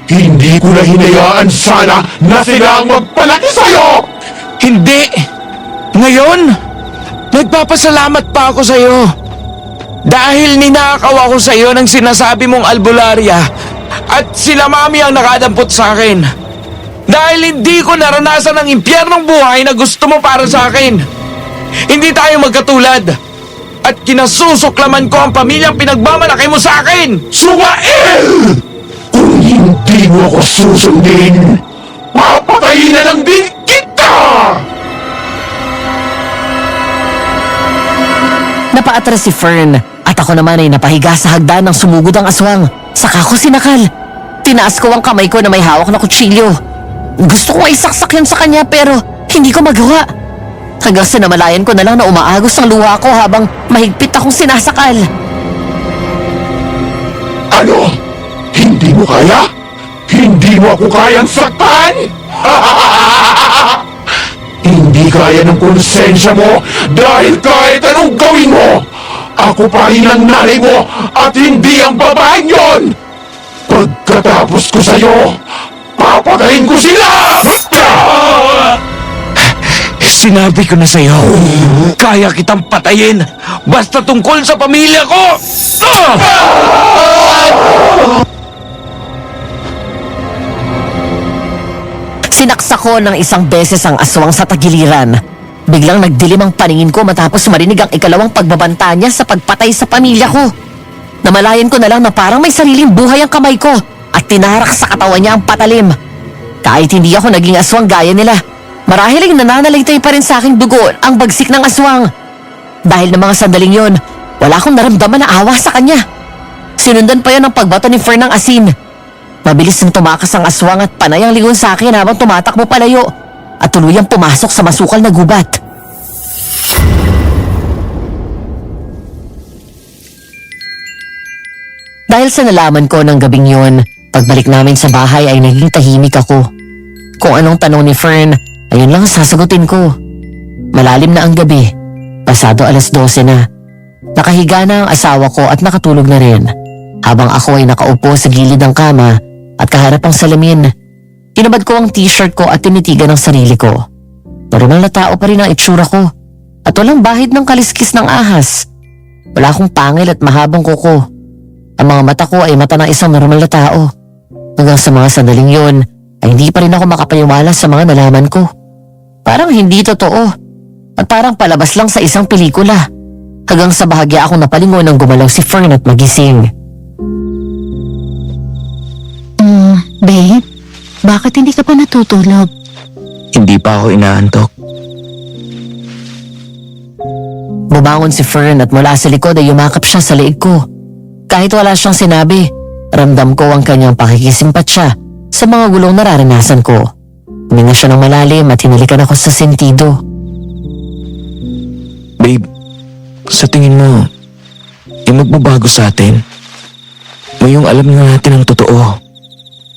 hindi ko na hinayaan sana na sila ang magpalaki sa'yo! Hindi! Ngayon, nagpapasalamat pa ako sa'yo. Dahil ninakaw ako sa'yo ng sinasabi mong albularya at sila mami ang nakadampot sa akin. Dahil hindi ko naranasan ang impyernong buhay na gusto mo para sa akin. Hindi tayo magkatulad. At kinasusuklaman ko ang pamilyang pinagmamalaki mo sa akin. Sumael! Kung hindi mo ako susundin, papatayin na lang din kita! Napaatras si Fern at ako naman ay napahiga sa hagdan ng sumugod ang aswang. Saka ko sinakal. Tinaas ko ang kamay ko na may hawak na kutsilyo. Gusto kong isaksak yun sa kanya pero hindi ko magawa. Hanggang sa namalayan ko na lang na umaagos ang luha ko habang mahigpit akong sinasakal. Ano? Hindi mo kaya? Hindi mo ako kayang saktan? Hindi kaya ng konsensya mo dahil kahit anong gawin mo, ako pa rin ang nanay mo at hindi ang babaeng yon! Pagkatapos ko sa'yo, papatayin ko sila! Sinabi ko na sa'yo, kaya kitang patayin basta tungkol sa pamilya ko! Sinaksak ko ng isang beses ang aswang sa tagiliran. Biglang nagdilim ang paningin ko matapos marinig ang ikalawang pagbabanta niya sa pagpatay sa pamilya ko. Namalayan ko na lang na parang may sariling buhay ang kamay ko at tinarak sa katawan niya ang patalim. Kahit hindi ako naging aswang gaya nila, marahil ay nananalaytay pa rin sa aking dugo ang bagsik ng aswang. Dahil ng mga sandaling yon, wala akong naramdaman na awa sa kanya. Sinundan pa yan ng pagbato ni Fern ng asin. Mabilis nang tumakas ang aswang at panay ang lingon sa akin habang tumatakbo palayo at tuluyang pumasok sa masukal na gubat. Dahil sa nalaman ko ng gabing yon, pagbalik namin sa bahay ay naging tahimik ako. Kung anong tanong ni Fern, ayun lang ang sasagutin ko. Malalim na ang gabi, pasado 12:00 na. Nakahiga na ang asawa ko at nakatulog na rin. Habang ako ay nakaupo sa gilid ng kama at kaharap ang salamin, tinubad ko ang t-shirt ko at tinitigan ang sarili ko. Normal na tao pa rin ang itsura ko at walang bahid ng kaliskis ng ahas. Wala akong pangil at mahabang kuko. Ang mga mata ko ay mata ng isang normal na tao. Hanggang sa mga sandaling yon ay hindi pa rin ako makapaniwala sa mga nalaman ko. Parang hindi totoo at parang palabas lang sa isang pelikula. Hanggang sa bahagya akong napalingon nang gumalaw si Fern at magising. Babe, bakit hindi ka pa natutulog? Hindi pa ako inaantok. Bumangon si Fern at mula sa likod ay yumakap siya sa leeg ko. Kahit wala siyang sinabi, ramdam ko ang kanyang pakikisimpatya sa mga gulong nararanasan ko. Huminga siya ng malalim at hinalikan ako sa sentido. Babe, sa tingin mo, magbabago sa atin? Ngayong alam na natin ang totoo.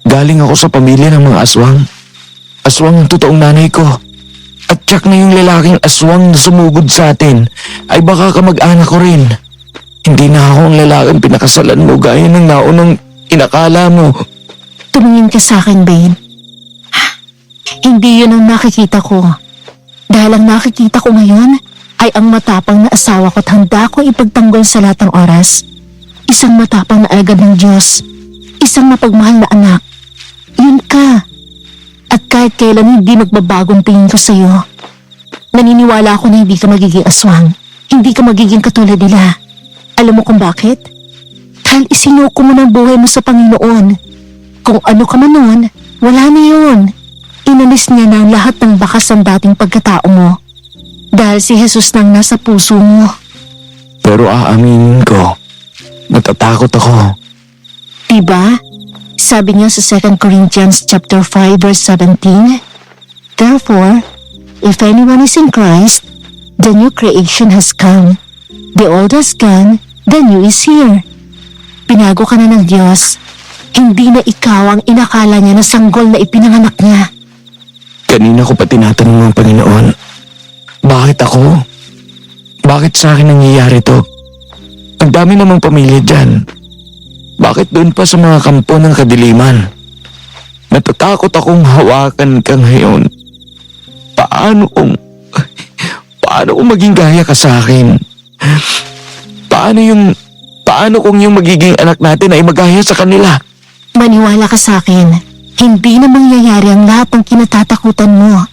Galing ako sa pamilya ng mga aswang. Aswang ang totoong nanay ko. At tiyak na yung lalaking aswang na sumugod sa atin ay baka kamag-anak ko rin. Hindi na ako ang lalaking pinakasalan mo gaya ng naunang inakala mo. Tumingin ka sa akin, babe. Hindi yun ang nakikita ko. Dahil ang nakikita ko ngayon ay ang matapang na asawa ko at handa ko ipagtanggol sa lahat ng oras. Isang matapang na alagad ng Diyos. Isang mapagmahal na anak. Yun ka. At kahit kailan hindi magbabagong tingin ko sa'yo. Naniniwala ako na hindi ka magiging aswang. Hindi ka magiging katulad nila. Alam mo kung bakit? Dahil isinuko mo ng buhay mo sa Panginoon. Kung ano ka man noon, wala na yun. Inalis niya na ang lahat ng bakas ng dating pagkatao mo. Dahil si Jesus nang nasa puso mo. Pero aaminin ko, natatakot ako. Diba? Sabi niya sa 2 Corinthians chapter 5 verse 17, Therefore, if anyone is in Christ, the new creation has come. The old has gone, the new is here. Pinago ka na ng Diyos. Hindi na ikaw ang inakala niya na sanggol na ipinanganak niya. Kanina ko pa tinatanong ng Panginoon, bakit ako? Bakit sa akin nangyayari to? Ang dami namang pamilya dyan. Bakit doon pa sa mga kampo ng kadiliman? Natatakot akong hawakan ka ngayon. Paano kung maging gaya ka sa akin? Paano kung yung magiging anak natin ay magaya sa kanila? Maniwala ka sa akin. Hindi na mangyayari ang lahat ng kinatatakutan mo.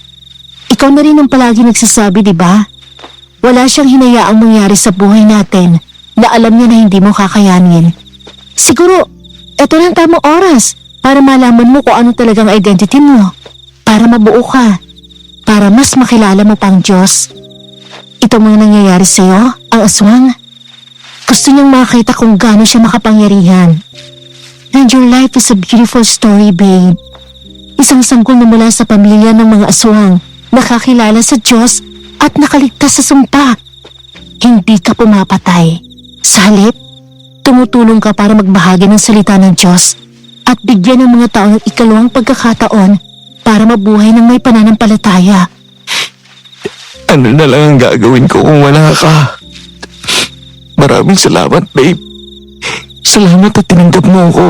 Ikaw na rin ang palagi nagsasabi, di ba? Wala siyang hinayaang mangyari sa buhay natin na alam niya na hindi mo kakayanin. Siguro, eto na ang tamang oras para malaman mo kung ano talagang identity mo. Para mabuo ka. Para mas makilala mo pang Diyos. Ito mga nangyayari sa'yo, ang aswang. Gusto niyang makita kung gaano siya makapangyarihan. And your life is a beautiful story, babe. Isang sanggol na mula sa pamilya ng mga aswang, nakakilala sa Diyos at nakaligtas sa sumpa. Hindi ka pumapatay. Sa halip, tumutulong ka para magbahagi ng salita ng Diyos at bigyan ng mga tao ng ikalawang pagkakataon para mabuhay ng may pananampalataya. Ano na lang ang gagawin ko kung wala ka? Maraming salamat, babe. Salamat at tinanggap mo ako.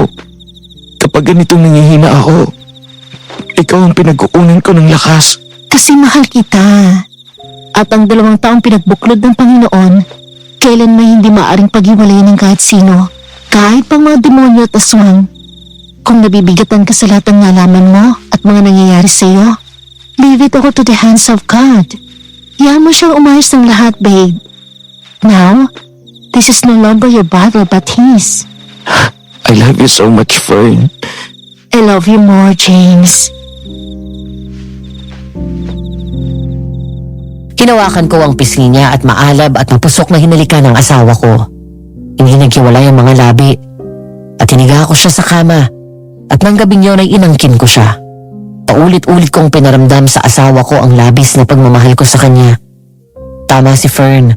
Kapag ganitong nangihina ako, ikaw ang pinagkukunan ko ng lakas. Kasi mahal kita. At ang 2 taong pinagbuklod ng Panginoon, kailan may hindi maaring paghiwalayin ng kahit sino, kahit pang mga demonyo at aswang. Kung nabibigatan ka sa lahat ng nalaman mo at mga nangyayari sa iyo, leave it all to the hands of God. Hayaan mo siyang umayos ng lahat, babe. Now, This is no longer your battle but his. I love you so much, Fern. I love you more, James. Hinawakan ko ang pisngi niya at maalab at mapusok na hinalikan ng asawa ko. Hindi naghiwalay ang mga labi. At hiniga ko siya sa kama. At nang gabing yun ay inangkin ko siya. Paulit-ulit kong pinaramdam sa asawa ko ang labis na pagmamahal ko sa kanya. Tama si Fern.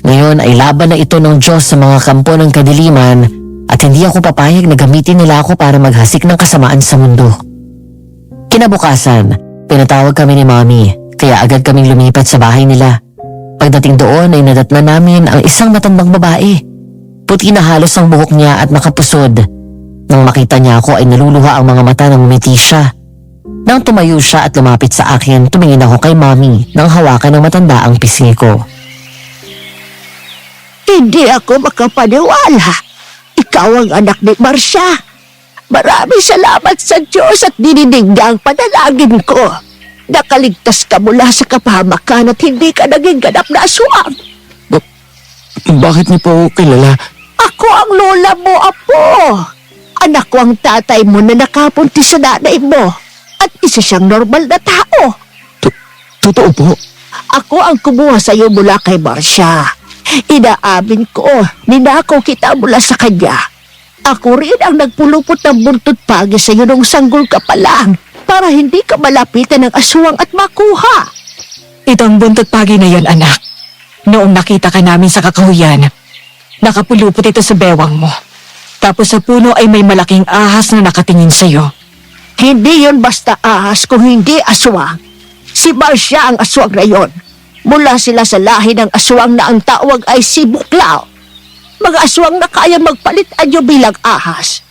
Ngayon ay laban na ito ng Diyos sa mga kampo ng kadiliman at hindi ako papayag na gamitin nila ako para maghasik ng kasamaan sa mundo. Kinabukasan, pinatawag kami ni Mommy kaya agad kaming lumipat sa bahay nila. Pagdating doon ay nadatnan namin ang isang matandang babae. Puti na halos ang buhok niya at nakapusod. Nang makita niya ako ay naluluha ang mga mata ng umiti siya. Nang tumayo siya at lumapit sa akin, tumingin ako kay Mommy nang hawakan ng matanda ang pisngi ko. Hindi ako makapaniwala. Ikaw ang anak ni Marcia. Maraming salamat sa Diyos at dinidig niya ang panalangin ko. Nakaligtas ka mula sa kapahamakan at hindi ka naging ganap na aswang. Bakit niyo po ako kilala? Ako ang lola mo, Apo. Anak ko ang tatay mo na nakapunti sa nanay mo. At isa siyang normal na tao. Totoo po. Ako ang kumuha sa iyo mula kay Marcia. Inaamin ko, ninakaw kita mula sa kanya. Ako rin ang nagpulupot ng buntot pagi sa iyo nung sanggol ka pa lang para hindi ka malapitan ng aswang at makuha. Ito ang buntot pagi na yon, anak. Noong nakita ka namin sa kakahuyan, nakapulupot ito sa bewang mo. Tapos sa puno ay may malaking ahas na nakatingin sa'yo. Hindi yon basta ahas kung hindi aswang. Si Marcia ang aswang na yon. Mula sila sa lahi ng aswang na ang tawag ay si Buklaw. Mga aswang na kaya magpalit anyo bilang ahas.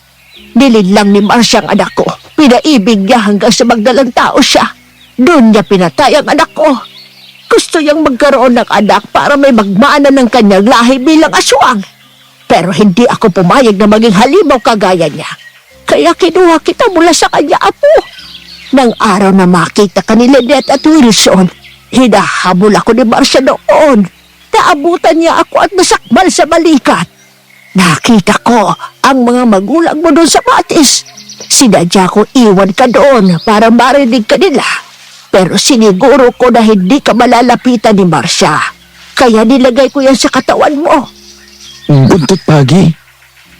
Nilin lang ni Marcia ang anak ko. Pinaibig niya hanggang sa magdalang tao siya. Doon niya pinatay ang anak ko. Gusto niyang magkaroon ng anak para may magmana ng kanyang lahi bilang aswang. Pero hindi ako pumayag na maging halimaw kagaya niya. Kaya kinuha kita mula sa kanya, Apo. Nang araw na makita ka ni Lynette at Wilson, hinahabol ako ni Marcia noon. Naabutan niya ako at nasakmal sa balikat. Nakita ko ang mga magulang mo doon sa batis. Sinadya ko iwan ka doon para marinig ka nila. Pero siniguro ko na hindi ka malalapitan ni Marcia. Kaya nilagay ko yan sa katawan mo. Buntot pagi?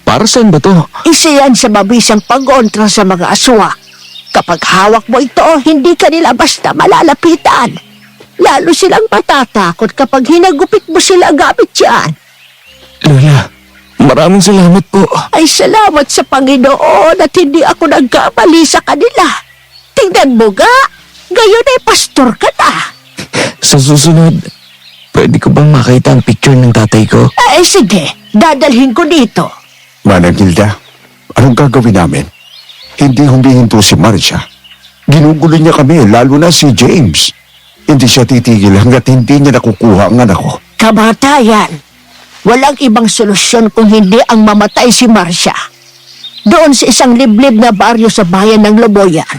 Para saan ba to? Isa yan sa mabisang pag-kontra sa mga aswa. Kapag hawak mo ito, hindi ka nila basta malalapitan. Lalo silang matatakot kapag hinagupit mo sila gamit yan. Lola, maraming salamat po. Ay salamat sa Panginoon at hindi ako nagkamali sa kanila. Tingnan mo ga, gayon ay pastor ka na. Sa susunod, pwede ko bang makita ang picture ng tatay ko? Ay sige, dadalhin ko dito. Manang Hilda, anong gagawin namin? Hindi humihinto si Marcia. Ginugulo niya kami, lalo na si James. Hindi siya titigil hanggat hindi niya nakukuha ang anak ko. Kamatayan. Walang ibang solusyon kung hindi ang mamatay si Marcia. Doon sa isang liblib na baryo sa bayan ng Loboyan.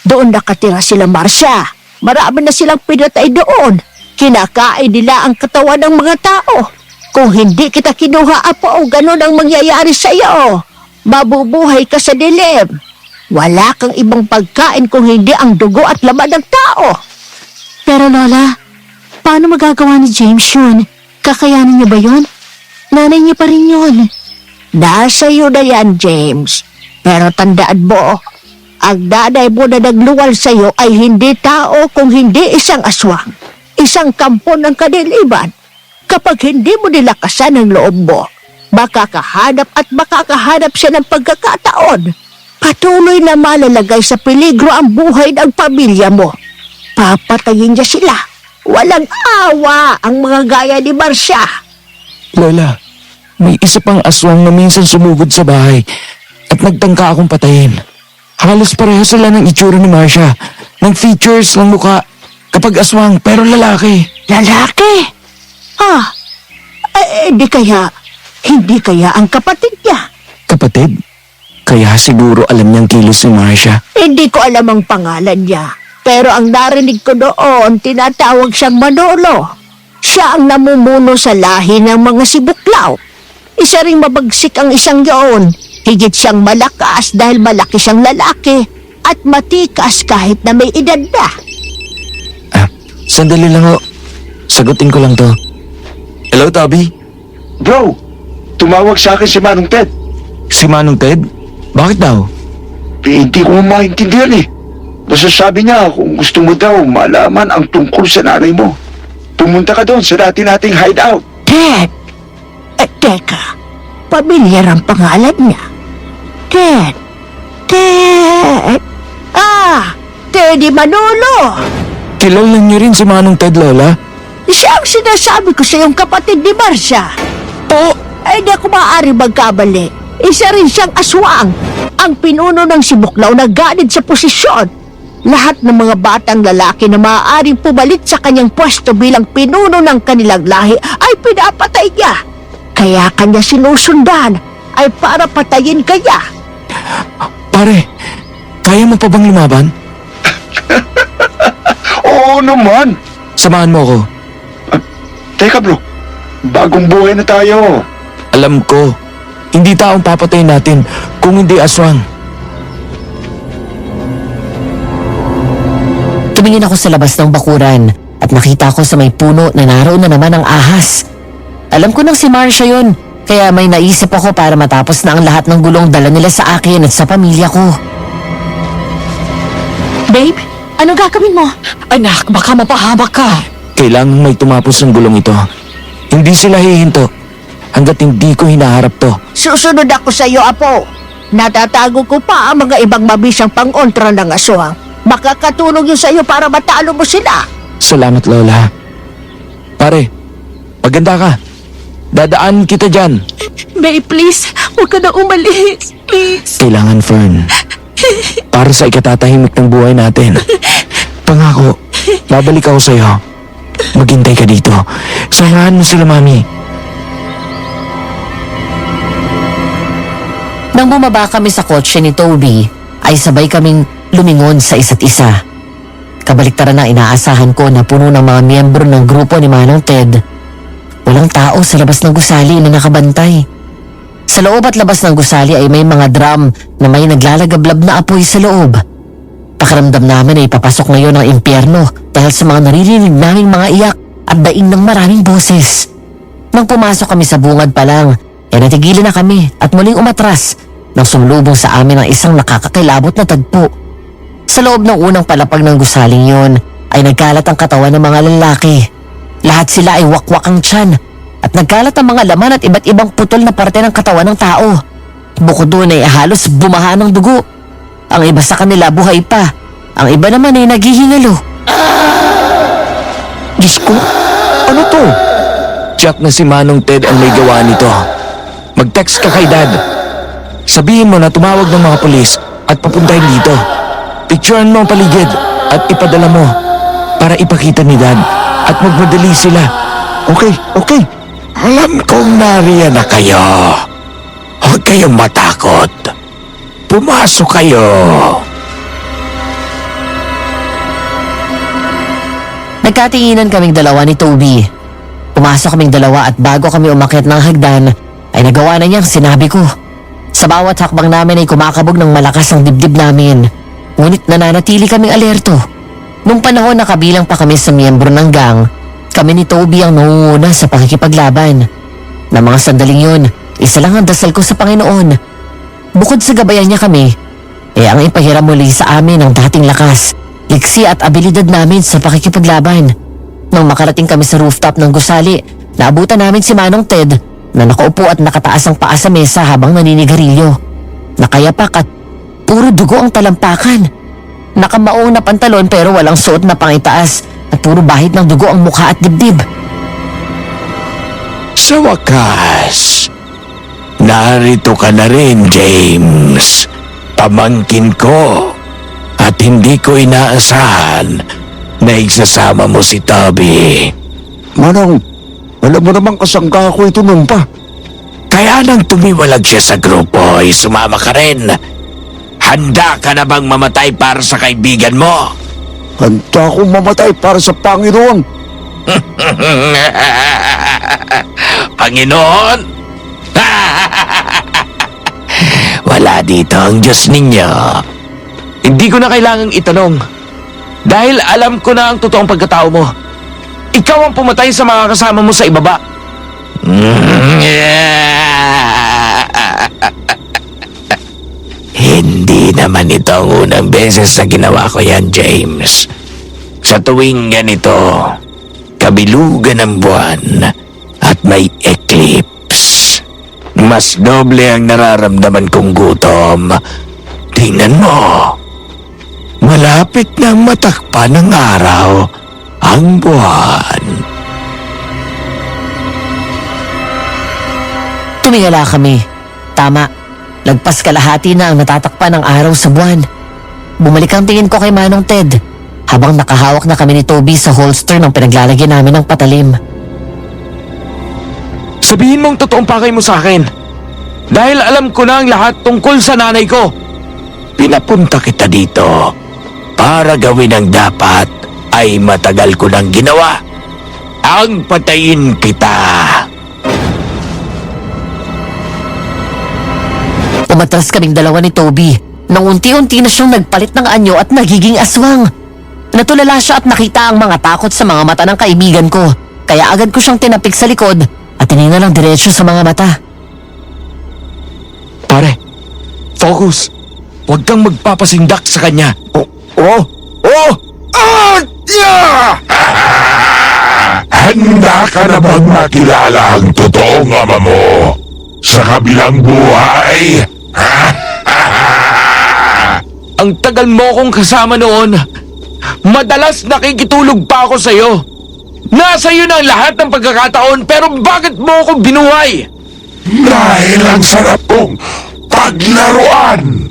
Doon nakatira sila Marcia. Marami na silang pinatay doon. Kinakain nila ang katawan ng mga tao. Kung hindi kita kinuha, Apo, ganun ang mangyayari sa iyo. Mabubuhay ka sa dilim. Wala kang ibang pagkain kung hindi ang dugo at laman ng tao. Pero Lola, paano magagawa ni James yun? Kakayanin niya ba yun? Nanay niya pa rin yun. Nasa iyo na yan, James. Pero tandaan mo, ang nanay mo na nagluwal sa iyo ay hindi tao kung hindi isang aswang. Isang kampo ng kadiliman. Kapag hindi mo nilakasan ang loob mo, makakahanap at makakahanap siya ng pagkakataon. Patuloy na malalagay sa peligro ang buhay ng pamilya mo. Papatayin niya sila. Walang awa ang mga gaya ni Marcia. Lola, may isa pang aswang na minsan sumugod sa bahay at nagtangka akong patayin. Halos pareho sila ng itsura ni Marcia, ng features, ng mukha. Kapag aswang, pero lalaki. Lalaki? Hindi kaya ang kapatid niya. Kapatid? Kaya siguro alam niyang kilos ni Marcia. Hindi ko alam ang pangalan niya. Pero ang narinig ko doon, tinatawag siyang Manolo. Siya ang namumuno sa lahi ng mga si Buklaw. Isa ring mabagsik ang isang yaon. Higit siyang malakas dahil malaki siyang lalaki at matikas kahit na may edad na. Sandali lang ho. Sagutin ko lang to. Hello, Toby? Bro, tumawag sa akin si Manong Ted. Si Manong Ted? Bakit daw? Hindi ko maintindihan eh. Basta sabi niya kung gusto mo daw malaman ang tungkol sa nanay mo. Pumunta ka doon sa dati nating hideout. Ted! Teka, pamilyar ang pangalan niya. Ted! Ted! Teddy Manolo! Kilala niyo rin si Manong Ted, Lola? Siya ang sinasabi ko sa iyong kapatid ni Marcia. Po! Ay, di ako maaari magkamali. Isa rin siyang aswang. Ang pinuno ng si Buklaw na ganid sa posisyon. Lahat ng mga batang lalaki na maaaring pumalit sa kanyang pwesto bilang pinuno ng kanilang lahi ay pinapatay niya. Kaya kanya sinusundan ay para patayin kaya. Pare, kaya mo pa bang lumaban? Oo naman. Samahan mo ako. Teka bro, bagong buhay na tayo. Alam ko, hindi taong papatayin natin kung hindi aswang. Tumingin ako sa labas ng bakuran at nakita ko sa may puno na naroon na naman ang ahas. Alam ko nang si Marcia yun, kaya may naisip ako para matapos na ang lahat ng gulong dala nila sa akin at sa pamilya ko. Babe, anong gagawin mo? Anak, baka mapahamak ka. Kailangang may tumapos ng gulong ito. Hindi sila hihinto hanggat hindi ko hinaharap to. Susunod ako sa iyo, Apo. Natatago ko pa ang mga ibang mabisang pangontra ng aswang. Makakatulong yun sa iyo para matalo mo sila. Salamat, Lola. Pare, maganda ka. Dadaan kita dyan. Babe, please, huwag ka na umalis. Please. Kailangan, Fern. Para sa ikatatahimik ng buhay natin. Pangako, babalik ako sa'yo. Maghintay ka dito. Samahan mo sila, Mami. Nang bumaba kami sa kotse ni Toby, ay sabay kaming lumingon sa isa't isa. Kabaliktaran na inaasahan ko na puno ng mga miyembro ng grupo ni Manong Ted. Walang tao sa labas ng gusali na nakabantay. Sa loob at labas ng gusali ay may mga drum na may naglalagablab na apoy sa loob. Pakiramdam namin ay papasok ngayon ang impyerno dahil sa mga naririnig naming mga iyak at daing ng maraming boses. Nang pumasok kami sa bungad pa lang, ay natigilan na kami at muling umatras nang sumlubong sa amin ang isang nakakakilabot na tagpo. Sa loob ng unang palapag ng gusaling yon ay nagkalat ang katawan ng mga lalaki. Lahat sila ay wakwak ang tiyan at nagkalat ang mga laman at iba't ibang putol na parte ng katawan ng tao. Bukod doon ay halos bumaha ng dugo. Ang iba sa kanila buhay pa, ang iba naman ay naghihingalo. Diyos ko, ano to? Jack na si Manong Ted ang may gawa nito. Mag-text ka kay Dad. Sabihin mo na tumawag ng mga pulis at papuntahin dito. Picturean mo ang paligid at ipadala mo para ipakita ni Dad at magmadali sila. Okay. Alam kong nariyan na kayo. Huwag kayong matakot. Pumasok kayo. Nagkatinginan kaming dalawa ni Toby. Pumasok kaming dalawa at bago kami umakyat ng hagdan ay nagawa na niyang sinabi ko. Sa bawat hakbang namin ay kumakabog ng malakas ang dibdib namin. Ngunit nananatili kaming alerto. Nung panahon na kabilang pa kami sa miyembro ng gang, kami ni Toby ang nangunguna sa pakikipaglaban. Na mga sandaling yun, isa lang ang dasal ko sa Panginoon. Bukod sa gabayan niya kami, ang ipahiram muli sa amin ang dating lakas, liksi at abilidad namin sa pakikipaglaban. Nang makarating kami sa rooftop ng gusali, naabutan namin si Manong Ted na nakaupo at nakataas ang paa sa mesa habang naninigarilyo. Nakayapak at puro dugo ang talampakan. Nakamaong na pantalon pero walang suot na pangitaas at puro bahid ng dugo ang mukha at dibdib. Sa wakas, narito ka na rin, James. Pamangkin ko. At hindi ko inaasahan na isasama mo si Toby. Manong, alam mo naman kasangga ako ito nung pa. Kaya nang tumiwalag siya sa grupo ay sumama ka rin. Handa ka na bang mamatay para sa kaibigan mo? Handa akong mamatay para sa Panginoon. Panginoon? dito ang Diyos ninyo? Hindi ko na kailangang itanong. Dahil alam ko na ang totoong pagkatao mo. Ikaw ang pumatay sa mga kasama mo sa ibaba. Hindi naman ito ang unang beses na ginawa ko yan, James. Sa tuwing ganito, kabilugan ng buwan at may eclipse. Mas doble ang nararamdaman kong gutom. Tingnan mo. Malapit na matakpan ng araw ang buwan. Tumingala kami. Tama. Lagpas kalahati na ang natatakpan ng araw sa buwan. Bumalik ang tingin ko kay Manong Ted habang nakahawak na kami ni Toby sa holster ng pinaglalagyan namin ng patalim. Sabihin mong totoong pakay mo sa akin. Dahil alam ko na ang lahat tungkol sa nanay ko. Pinapunta kita dito para gawin ang dapat ay matagal ko nang ginawa. Ang patayin kita. Umatras kaming dalawa ni Toby nang unti-unti na siyang nagpalit ng anyo at nagiging aswang. Natulala siya at nakita ang mga takot sa mga mata ng kaibigan ko. Kaya agad ko siyang tinapik sa likod at tinignan ng diretsyo sa mga mata. Pare, focus. Huwag kang magpapasindak sa kanya. Handa ka na bang makilala ang totoong ama mo sa kabilang buhay? Ang tagal mo kong kasama noon. Madalas nakikitulog pa ako sa'yo. Nasa iyo na ang lahat ng pagkakataon pero bakit mo ako binuhay? Dahil ang sarap kong paglaruan.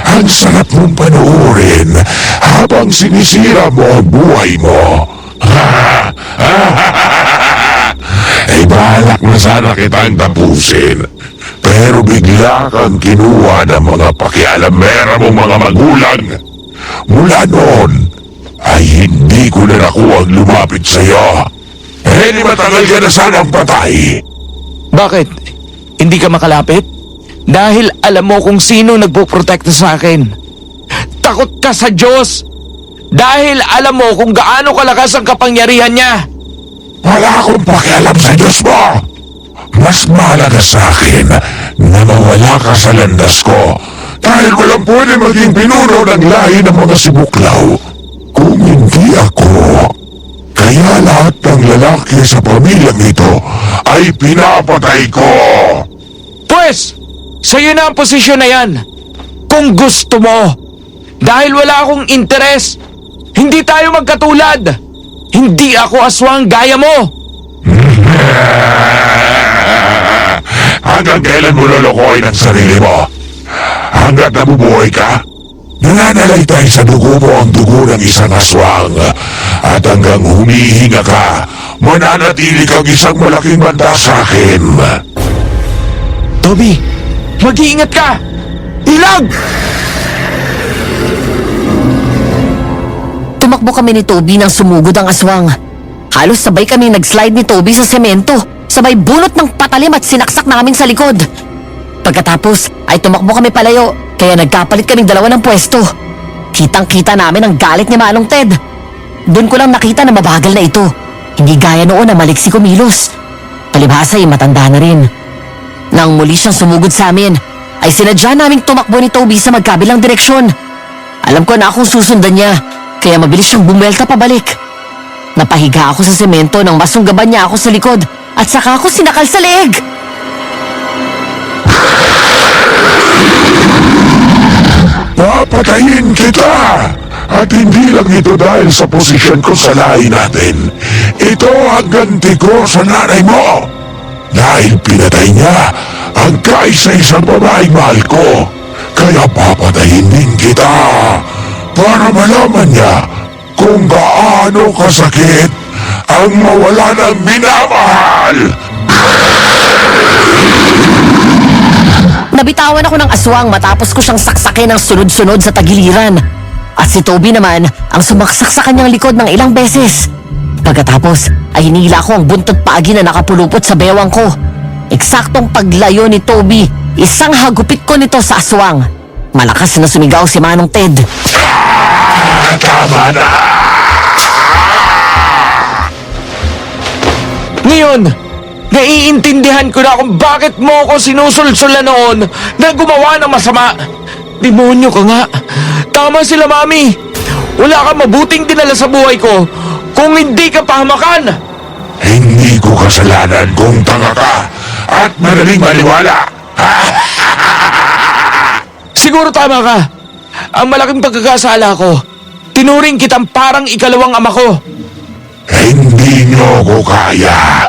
Ang sarap mong panoorin habang sinisira mo ang buhay mo. Ay balak na sana kitang tapusin. Pero bigla kang kinuha ng mga pakialamera mong mga magulang. Mula noon, ay hindi ko na nakuwang lumapit sa'yo. Eh di matagal ka na sanang patay. Bakit? Hindi ka makalapit? Dahil alam mo kung sino nagpoprotekta sa akin. Takot ka sa Diyos. Dahil alam mo kung gaano kalakas ang kapangyarihan niya. Wala akong pakialam sa Diyos mo. Mas mahalaga sa akin na mawala ka sa landas ko. Dahil walang pwede maging pinuno ng lahi ng mga sibuklaw. Kung hindi ako, kaya lahat ng lalaki sa pamilyang ito ay pinapatay ko. Pwes, sa'yo na ang posisyon na yan. Kung gusto mo. Dahil wala akong interes. Hindi tayo magkatulad. Hindi ako aswang gaya mo. Hanggang kailan mo lolokohin ang sarili mo? Hanggat nabubuhay ka? Nananalaytay sa dugo mo ang dugo ng isang aswang. At hanggang humihinga ka, mananatili kang isang malaking banta sa akin. Toby, mag-iingat ka. Ilag! Tumakbo kami ni Toby nang sumugod ang aswang. Halos sabay kami nag-slide ni Toby sa semento. Sabay bunot ng patalim at sinaksak namin sa likod. Pagkatapos ay tumakbo kami palayo kaya nagkapalit kaming dalawa ng pwesto. Kitang-kita namin ang galit ni Manong Ted. Doon ko lang nakita na mabagal na ito. Hindi gaya noon na maliksi kumilos. Palibhasa ay matanda na rin. Nang muli siyang sumugod sa amin, ay sinadya naming tumakbo ni Toby sa magkabilang direksyon. Alam ko na akong susundan niya, kaya mabilis siyang bumelta pabalik. Napahiga ako sa semento nang masunggaban niya ako sa likod at saka ako sinakal sa leeg. Papatayin kita! At hindi lang ito dahil sa posisyon ko sa lahi natin. Ito ang ganti ko sa nanay mo. Dahil pinatay niya ang kaisa-isang babaeng mahal ko. Kaya papatayin din kita. Para malaman niya kung gaano kasakit ang mawala ng minamahal. Nabitawan ako ng aswang matapos ko siyang saksakin ng sunod-sunod sa tagiliran. At si Toby naman ang sumaksak sa kanyang likod ng ilang beses. Pagkatapos ay hinila ko ang buntot paagi na nakapulupot sa bewang ko. Eksaktong paglayo ni Toby isang hagupit ko nito sa aswang. Malakas na sumigaw si Manong Ted. Tama na! Ngayon, naiintindihan ko na kung bakit mo ako sinusulsulan noon na gumawa ng masama. Demonyo ka nga. Tama sila, Mami. Wala kang mabuting dinala sa buhay ko kung hindi ka pahamakan. Hindi ko kasalanan kung tanga ka at madaling maniwala. Siguro tama ka. Ang malaking pagkakasala ko, tinuring kitang parang ikalawang ama ko. Hindi niyo ako kaya.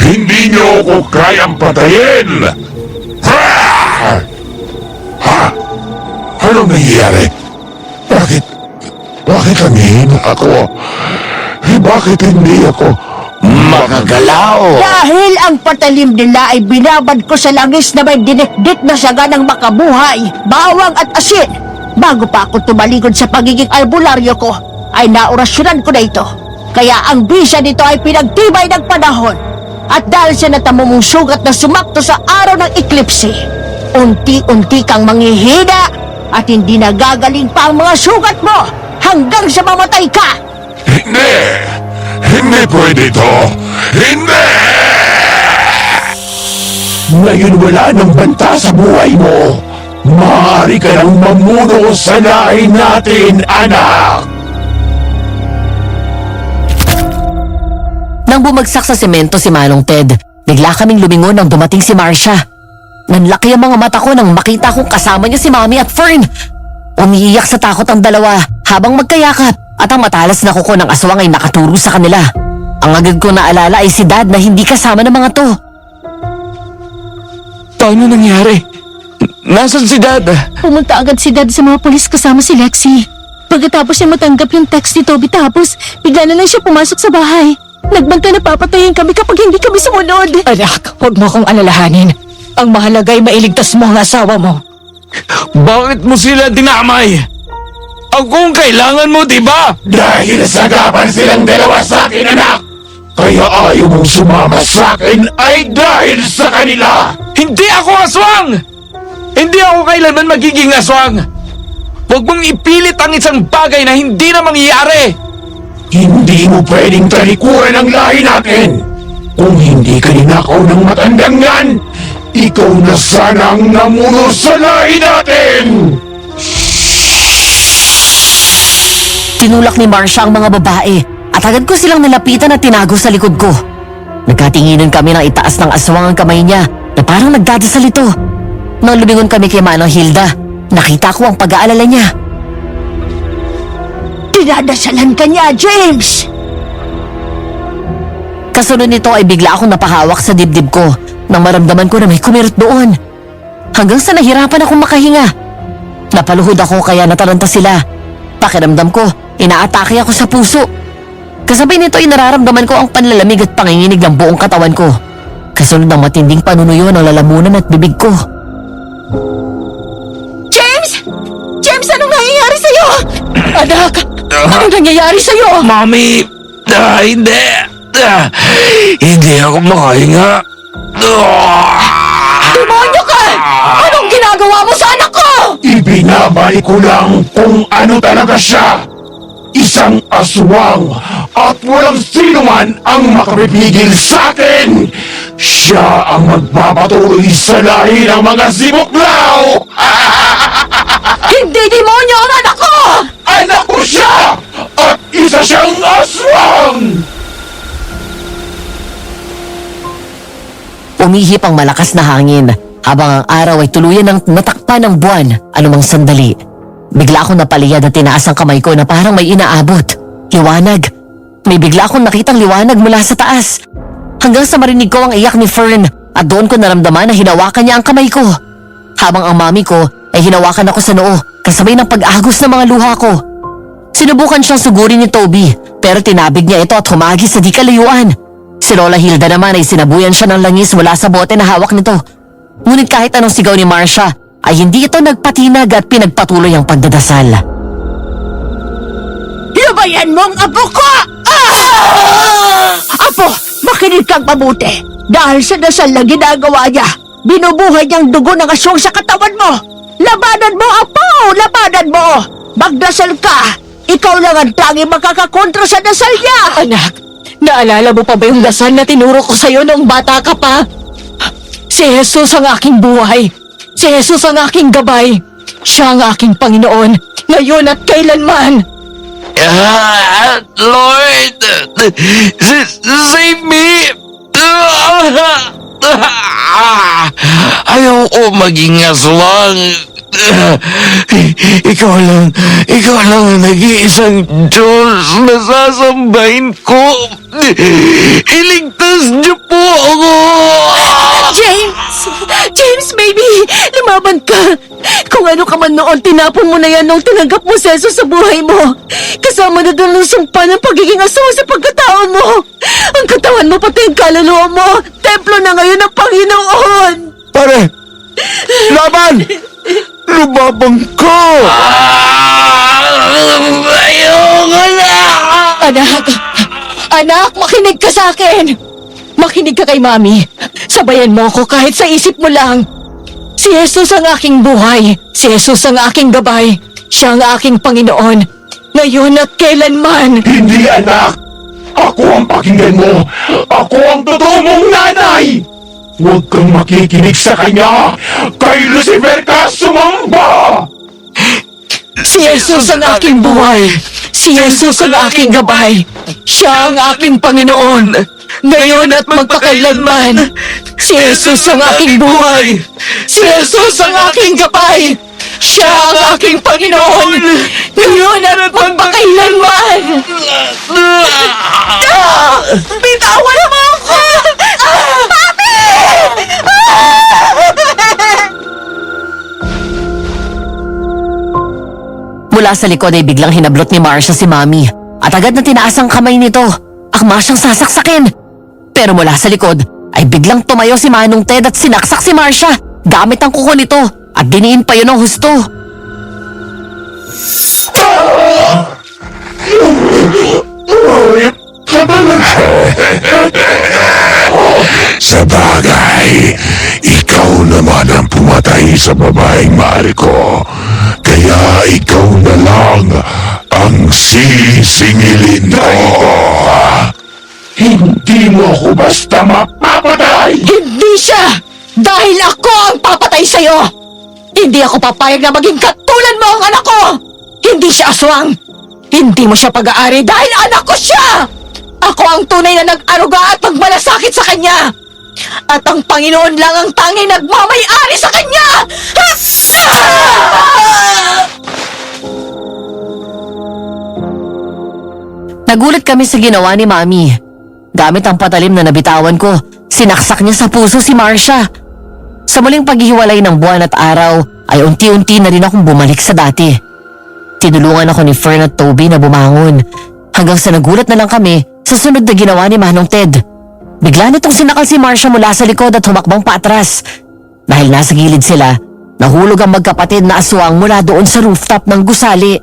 Hindi niyo ako kayang patayin. Anong nangyayari? Bakit angin ako? Bakit hindi ako makagalaw? Dahil ang patalim nila ay binabad ko sa langis na may dinikdik na saganang makabuhay, bawang at asin. Bago pa ako tumalikod sa pagiging albularyo ko, ay naorasyonan ko na ito. Kaya ang bisa nito ay pinagtibay ng panahon. At dahil sa natamumong sugat na sumakto sa araw ng eklipse, unti-unti kang manghihina at hindi nagagaling pa ang mga sugat mo hanggang sa mamatay ka. Hindi! Hindi pwede ito! Hindi! Ngayon wala nang banta sa buhay mo. Maaari ka nang mamuno sa lahi natin, anak! Nang bumagsak sa semento si Manong Ted, bigla kaming lumingon nang dumating si Marcia. Nanlaki ang mga mata ko nang makita kong kasama niya si Mami at Fern. Umiiyak sa takot ang dalawa habang magkayakap at ang matalas na kuko ng aswang ay nakaturo sa kanila. Ang agad ko naalala ay si Dad na hindi kasama ng mga to. Paano nangyari? Nasaan si Dad? Pumunta agad si Dad sa mga polis kasama si Lexi. Pagkatapos niya matanggap yung text ni Toby tapos, bigla na lang siya pumasok sa bahay. Nagbanta na papatayin kami kapag hindi kami sumunod. Anak, huwag mo akong alalahanin. Ang mahalaga ay mailigtas mo ang asawa mo. Bakit mo sila dinamay? Akong kailangan mo, di ba? Dahil sagapan silang dalawa sa akin, anak! Kaya ayaw mong sumama sa akin ay dahil sa kanila! Hindi ako aswang! Hindi ako kailanman magiging aswang! Huwag mong ipilit ang isang bagay na hindi na mangyayari! Hindi mo pwedeng talikuran ang lahi natin! Kung hindi ka ninakaw ng matandang yan, ikaw na sana ang namuno sa lahi natin! Tinulak ni Marcia ang mga babae at agad ko silang nilapitan at tinago sa likod ko. Nagkatinginan kami ng itaas ng aswang ang kamay niya na parang nagdadasal ito. Nang lumingon kami kay Manang Hilda, nakita ko ang pag-aalala niya. Dinadasalan ka niya, James! Kasunod nito ay bigla akong napahawak sa dibdib ko nang maramdaman ko na may kumirot doon. Hanggang sa nahirapan akong makahinga. Napaluhod ako kaya nataranta sila. Pakiramdam ko, inaatake ako sa puso. Kasabay nito ay nararamdaman ko ang panlalamig at panginginig ng buong katawan ko. Kasunod ng matinding panunuyo ng lalamunan at bibig ko. James! James, anong nangyayari sa'yo? Anak, anong nangyayari sa'yo? Mami! Hindi! Hindi ako makahinga! Demonyo ka! Anong ginagawa mo sa anak ko? Ibinabalik ko lang kung ano talaga siya! Isang aswang at walang sino man ang makapipigil sa akin! Siya ang magpapatuloy sa lahi ng mga sibuklaw! Hindi demonyo ang anak ko! Anak ko siya! At isa siyang aswang! Umihip ang malakas na hangin habang ang araw ay tuluyan ng natakpan ng buwan anumang sandali. Bigla akong napaliyad at tinaas ang kamay ko na parang may inaabot. Liwanag. May bigla akong nakitang liwanag mula sa taas. Hanggang sa marinig ko ang iyak ni Fern at doon ko naramdaman na hinawakan niya ang kamay ko. Habang ang mami ko ay hinawakan ako sa noo kasabay ng pag-agos ng mga luha ko. Sinubukan siyang sugurin ni Toby pero tinabig niya ito at humagi sa di kalayuan. Si Lola Hilda naman ay sinabuyan siya ng langis mula sa bote na hawak nito. Ngunit kahit anong sigaw ni Marcia ay hindi ito nagpatinag at pinagpatuloy ang pagdadasal. Lubayan mo ang apo ko! Apo, makinig kang mabuti. Dahil sa dasal na ginagawa niya, Binubuhay niyang dugo ng aswang sa katawan mo! Labanan mo, Apo! Labanan mo! Magdasal ka! Ikaw lang ang tanging makakakontra sa dasal niya! Anak, naalala mo pa ba yung dasal na tinuro ko sa'yo noong bata ka pa? Si Jesus ang aking buhay. Si Jesus ang aking gabay. Siya ang aking Panginoon, ngayon at kailanman. Lord, save me! Ayaw ko maging aswang. Ikaw lang ang nag-iisang Diyos na sasambahin ko. Iligtas niyo po ako! James, baby! Lumaban ka! Kung ano ka man noon, tinapon mo na yan nung tinanggap mo si Jesus sa buhay mo. Kasama na doon ang sumpa ng pagiging aswang sa pagkatao mo. Ang katawan mo, pati ang kaluluwa mo. Templo na ngayon ng Panginoon. Pare! Laban! Lumabang ka! Ayoko na! Anak, makinig ka sa akin. Makinig ka kay Mami. Sabayan mo ako kahit sa isip mo lang. Si Jesus ang aking buhay. Si Jesus ang aking gabay. Siya ang aking Panginoon. Ngayon at kailanman. Hindi, anak! Ako ang pakinggan mo! Ako ang totoo mong nanay! Huwag kang makikinig sa kanya! Kay Lucifer ka sumamba! Si Jesus ang aking buhay. Si Jesus ang aking gabay. Siya ang aking Panginoon. Ngayon at magpakailanman. Si Jesus ang aking buhay. Si Jesus ang aking gabay. Siya ang aking Panginoon. Ngayon at magpakailanman. Bitawan mo ako! Papi! Mula sa likod ay biglang hinablot ni Marcia si Mami at agad na tinaas ang kamay nito. Akma siyang sasaksakin. Pero mula sa likod ay biglang tumayo si Manong Ted at sinaksak si Marcia gamit ang kuko nito at diniin pa yun ng husto. Sa bagay, ikaw naman ang pumatay sa babaeng mahal ko. Kaya ikaw na lang ang sisingilin ko. Hindi mo ako basta mapapatay! Hindi siya! Dahil ako ang papatay sa'yo! Hindi ako papayag na maging katulad mo ang anak ko! Hindi siya aswang! Hindi mo siya pag-aari dahil anak ko siya! Ako ang tunay na nag-aruga at magmalasakit sa kanya! At ang Panginoon lang ang tanging nagmamay-ari sa kanya! Nagulat kami sa ginawa ni Mami. Gamit ang patalim na nabitawan ko, sinaksak niya sa puso si Marcia. Sa muling paghihiwalay ng buwan at araw ay unti-unti na rin akong bumalik sa dati. Tinulungan ako ni Fern at Toby na bumangon hanggang sa nagulat na lang kami sa sunod na ginawa ni Manong Ted. Bigla nitong sinakal si Marcia mula sa likod at humakbang paatras. Dahil nasa gilid sila, nahulog ang magkapatid na aswang mula doon sa rooftop ng gusali.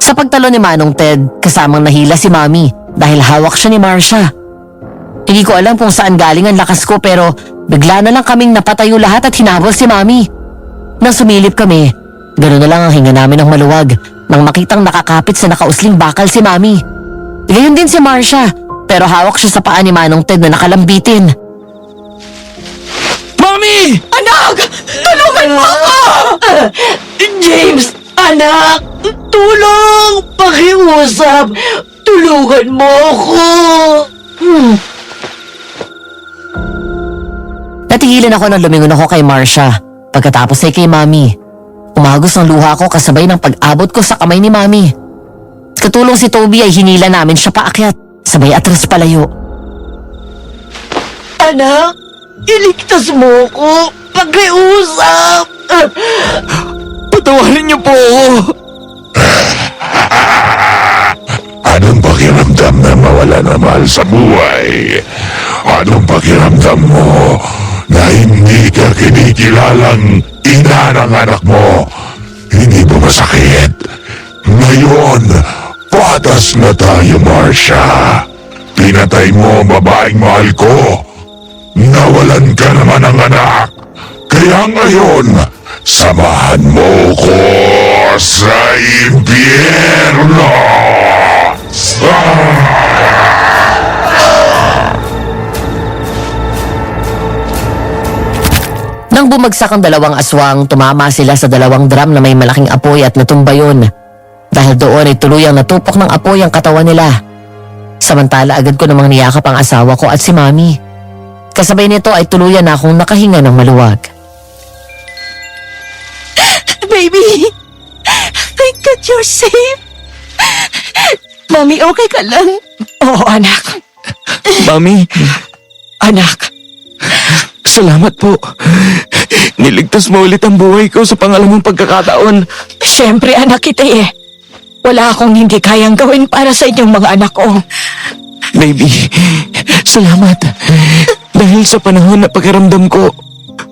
Sa pagtalo ni Manong Ted, kasamang nahila si Mami dahil hawak siya ni Marcia. Hindi ko alam kung saan galing ang lakas ko pero bigla na lang kaming napatayo lahat at hinabol si Mami. Nang sumilip kami, gano'n na lang ang hinga namin ng maluwag nang makitang nakakapit sa nakausling bakal si Mami. Gayon din si Marcia pero hawak siya sa paa ni Manong Ted na nakalambitin. Mami! Anak! Tulungan mo ako! James! Anak! Tulong! Pakiusap! Tulungan mo ako! Natigilan ako nang lumingon ako kay Marcia. Pagkatapos ay kay Mami. Umagos ang luha ko kasabay ng pag-abot ko sa kamay ni Mami. Katulong si Toby ay hinila namin siya paakyat, sabay atras palayo. Anak! Iligtas mo ko! Pakiusap! Patawarin niyo po ako! Anong pakiramdam na mawala na mahal sa buhay? Anong pakiramdam mo na hindi ka kinikilalang ina ng anak mo? Hindi ba masakit? Ngayon, Ligtas na tayo, Marcia. Pinatay mo ang babaeng mahal ko. Nawalan ka naman ng anak. Kaya ngayon, samahan mo ko sa impyerno! Nang bumagsak ang dalawang aswang, tumama sila sa dalawang drum na may malaking apoy at natumba yun. Dahil doon ay tuluyang natupok ng apoy ang katawan nila. Samantala agad ko namang niyakap ang asawa ko at si Mami. Kasabay nito ay tuluyan na akong nakahinga ng maluwag. Baby! Thank God you're safe! Mami, okay ka lang? Oo, anak. Mami, Anak. salamat po. Niligtas mo ulit ang buhay ko sa pangalawang pagkakataon. Siyempre, anak kita eh. Wala akong hindi kayang gawin para sa inyong mga anak ko. Baby, salamat. Dahil sa panahon na pakiramdam ko,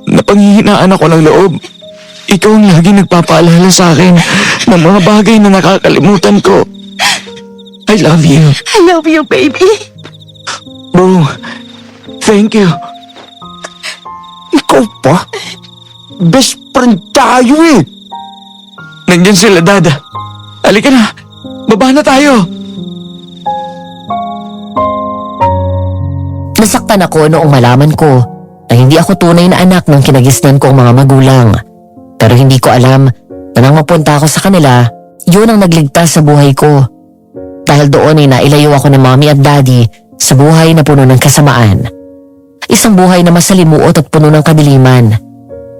napanghihinaan ako ng loob. Ikaw ang laging nagpapaalala sa akin ng mga bagay na nakakalimutan ko. I love you. I love you, baby. Bro, thank you. Ikaw pa? Best friend tayo eh. Nandyan sila, Dad. Halika na. Baba na tayo. Nasaktan ako noong malaman ko na hindi ako tunay na anak ng kinagisnan ko ang mga magulang. Pero hindi ko alam na nang mapunta ako sa kanila, yun ang nagligtas sa buhay ko. Dahil doon ay nailayo ako ng Mommy at Daddy sa buhay na puno ng kasamaan. Isang buhay na masalimuot at puno ng kadiliman.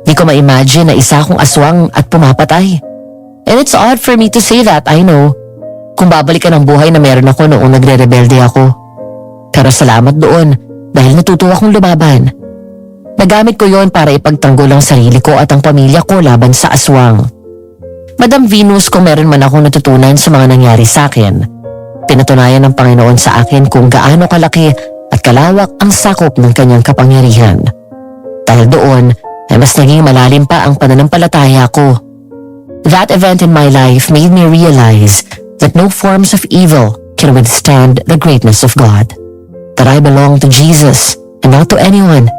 Di ko ma-imagine na isa akong aswang at pumapatay. And it's odd for me to say that, I know. Kung babalikan ang buhay na meron ako noong nagre-rebelde ako. Pero salamat doon dahil natuto akong lumaban. Nagamit ko yon para ipagtanggol ang sarili ko at ang pamilya ko laban sa aswang. Madam Venus, kung meron man akong natutunan sa mga nangyari sa akin, pinatunayan ng Panginoon sa akin kung gaano kalaki at kalawak ang sakop ng kanyang kapangyarihan. Dahil doon ay mas naging malalim pa ang pananampalataya ko. That event in my life made me realize that no forms of evil can withstand the greatness of God. That I belong to Jesus and not to anyone.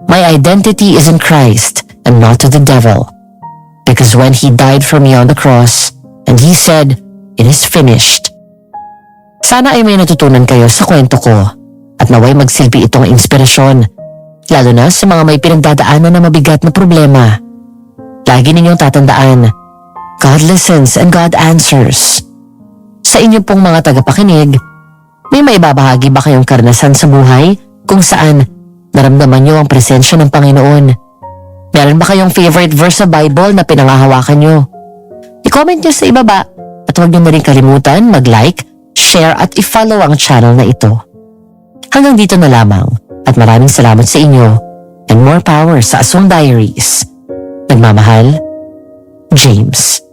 My identity is in Christ and not to the devil. Because when He died for me on the cross and He said, "It is finished." Sana ay may natutunan kayo sa kwento ko at naway magsilbi itong inspirasyon, lalo na sa mga may pinagdadaanan na mabigat na problema. Lagi ninyong tatandaan, God listens and God answers. Sa inyong pong mga tagapakinig, may maibabahagi ba kayong karanasan sa buhay kung saan naramdaman niyo ang presensya ng Panginoon? Meron ba kayong favorite verse sa Bible na pinangahawakan niyo? I-comment niyo sa ibaba at huwag niyo na rin kalimutan mag-like, share at i-follow ang channel na ito. Hanggang dito na lamang at maraming salamat sa inyo and more power sa Aswang Diaries. Nagmamahal, James.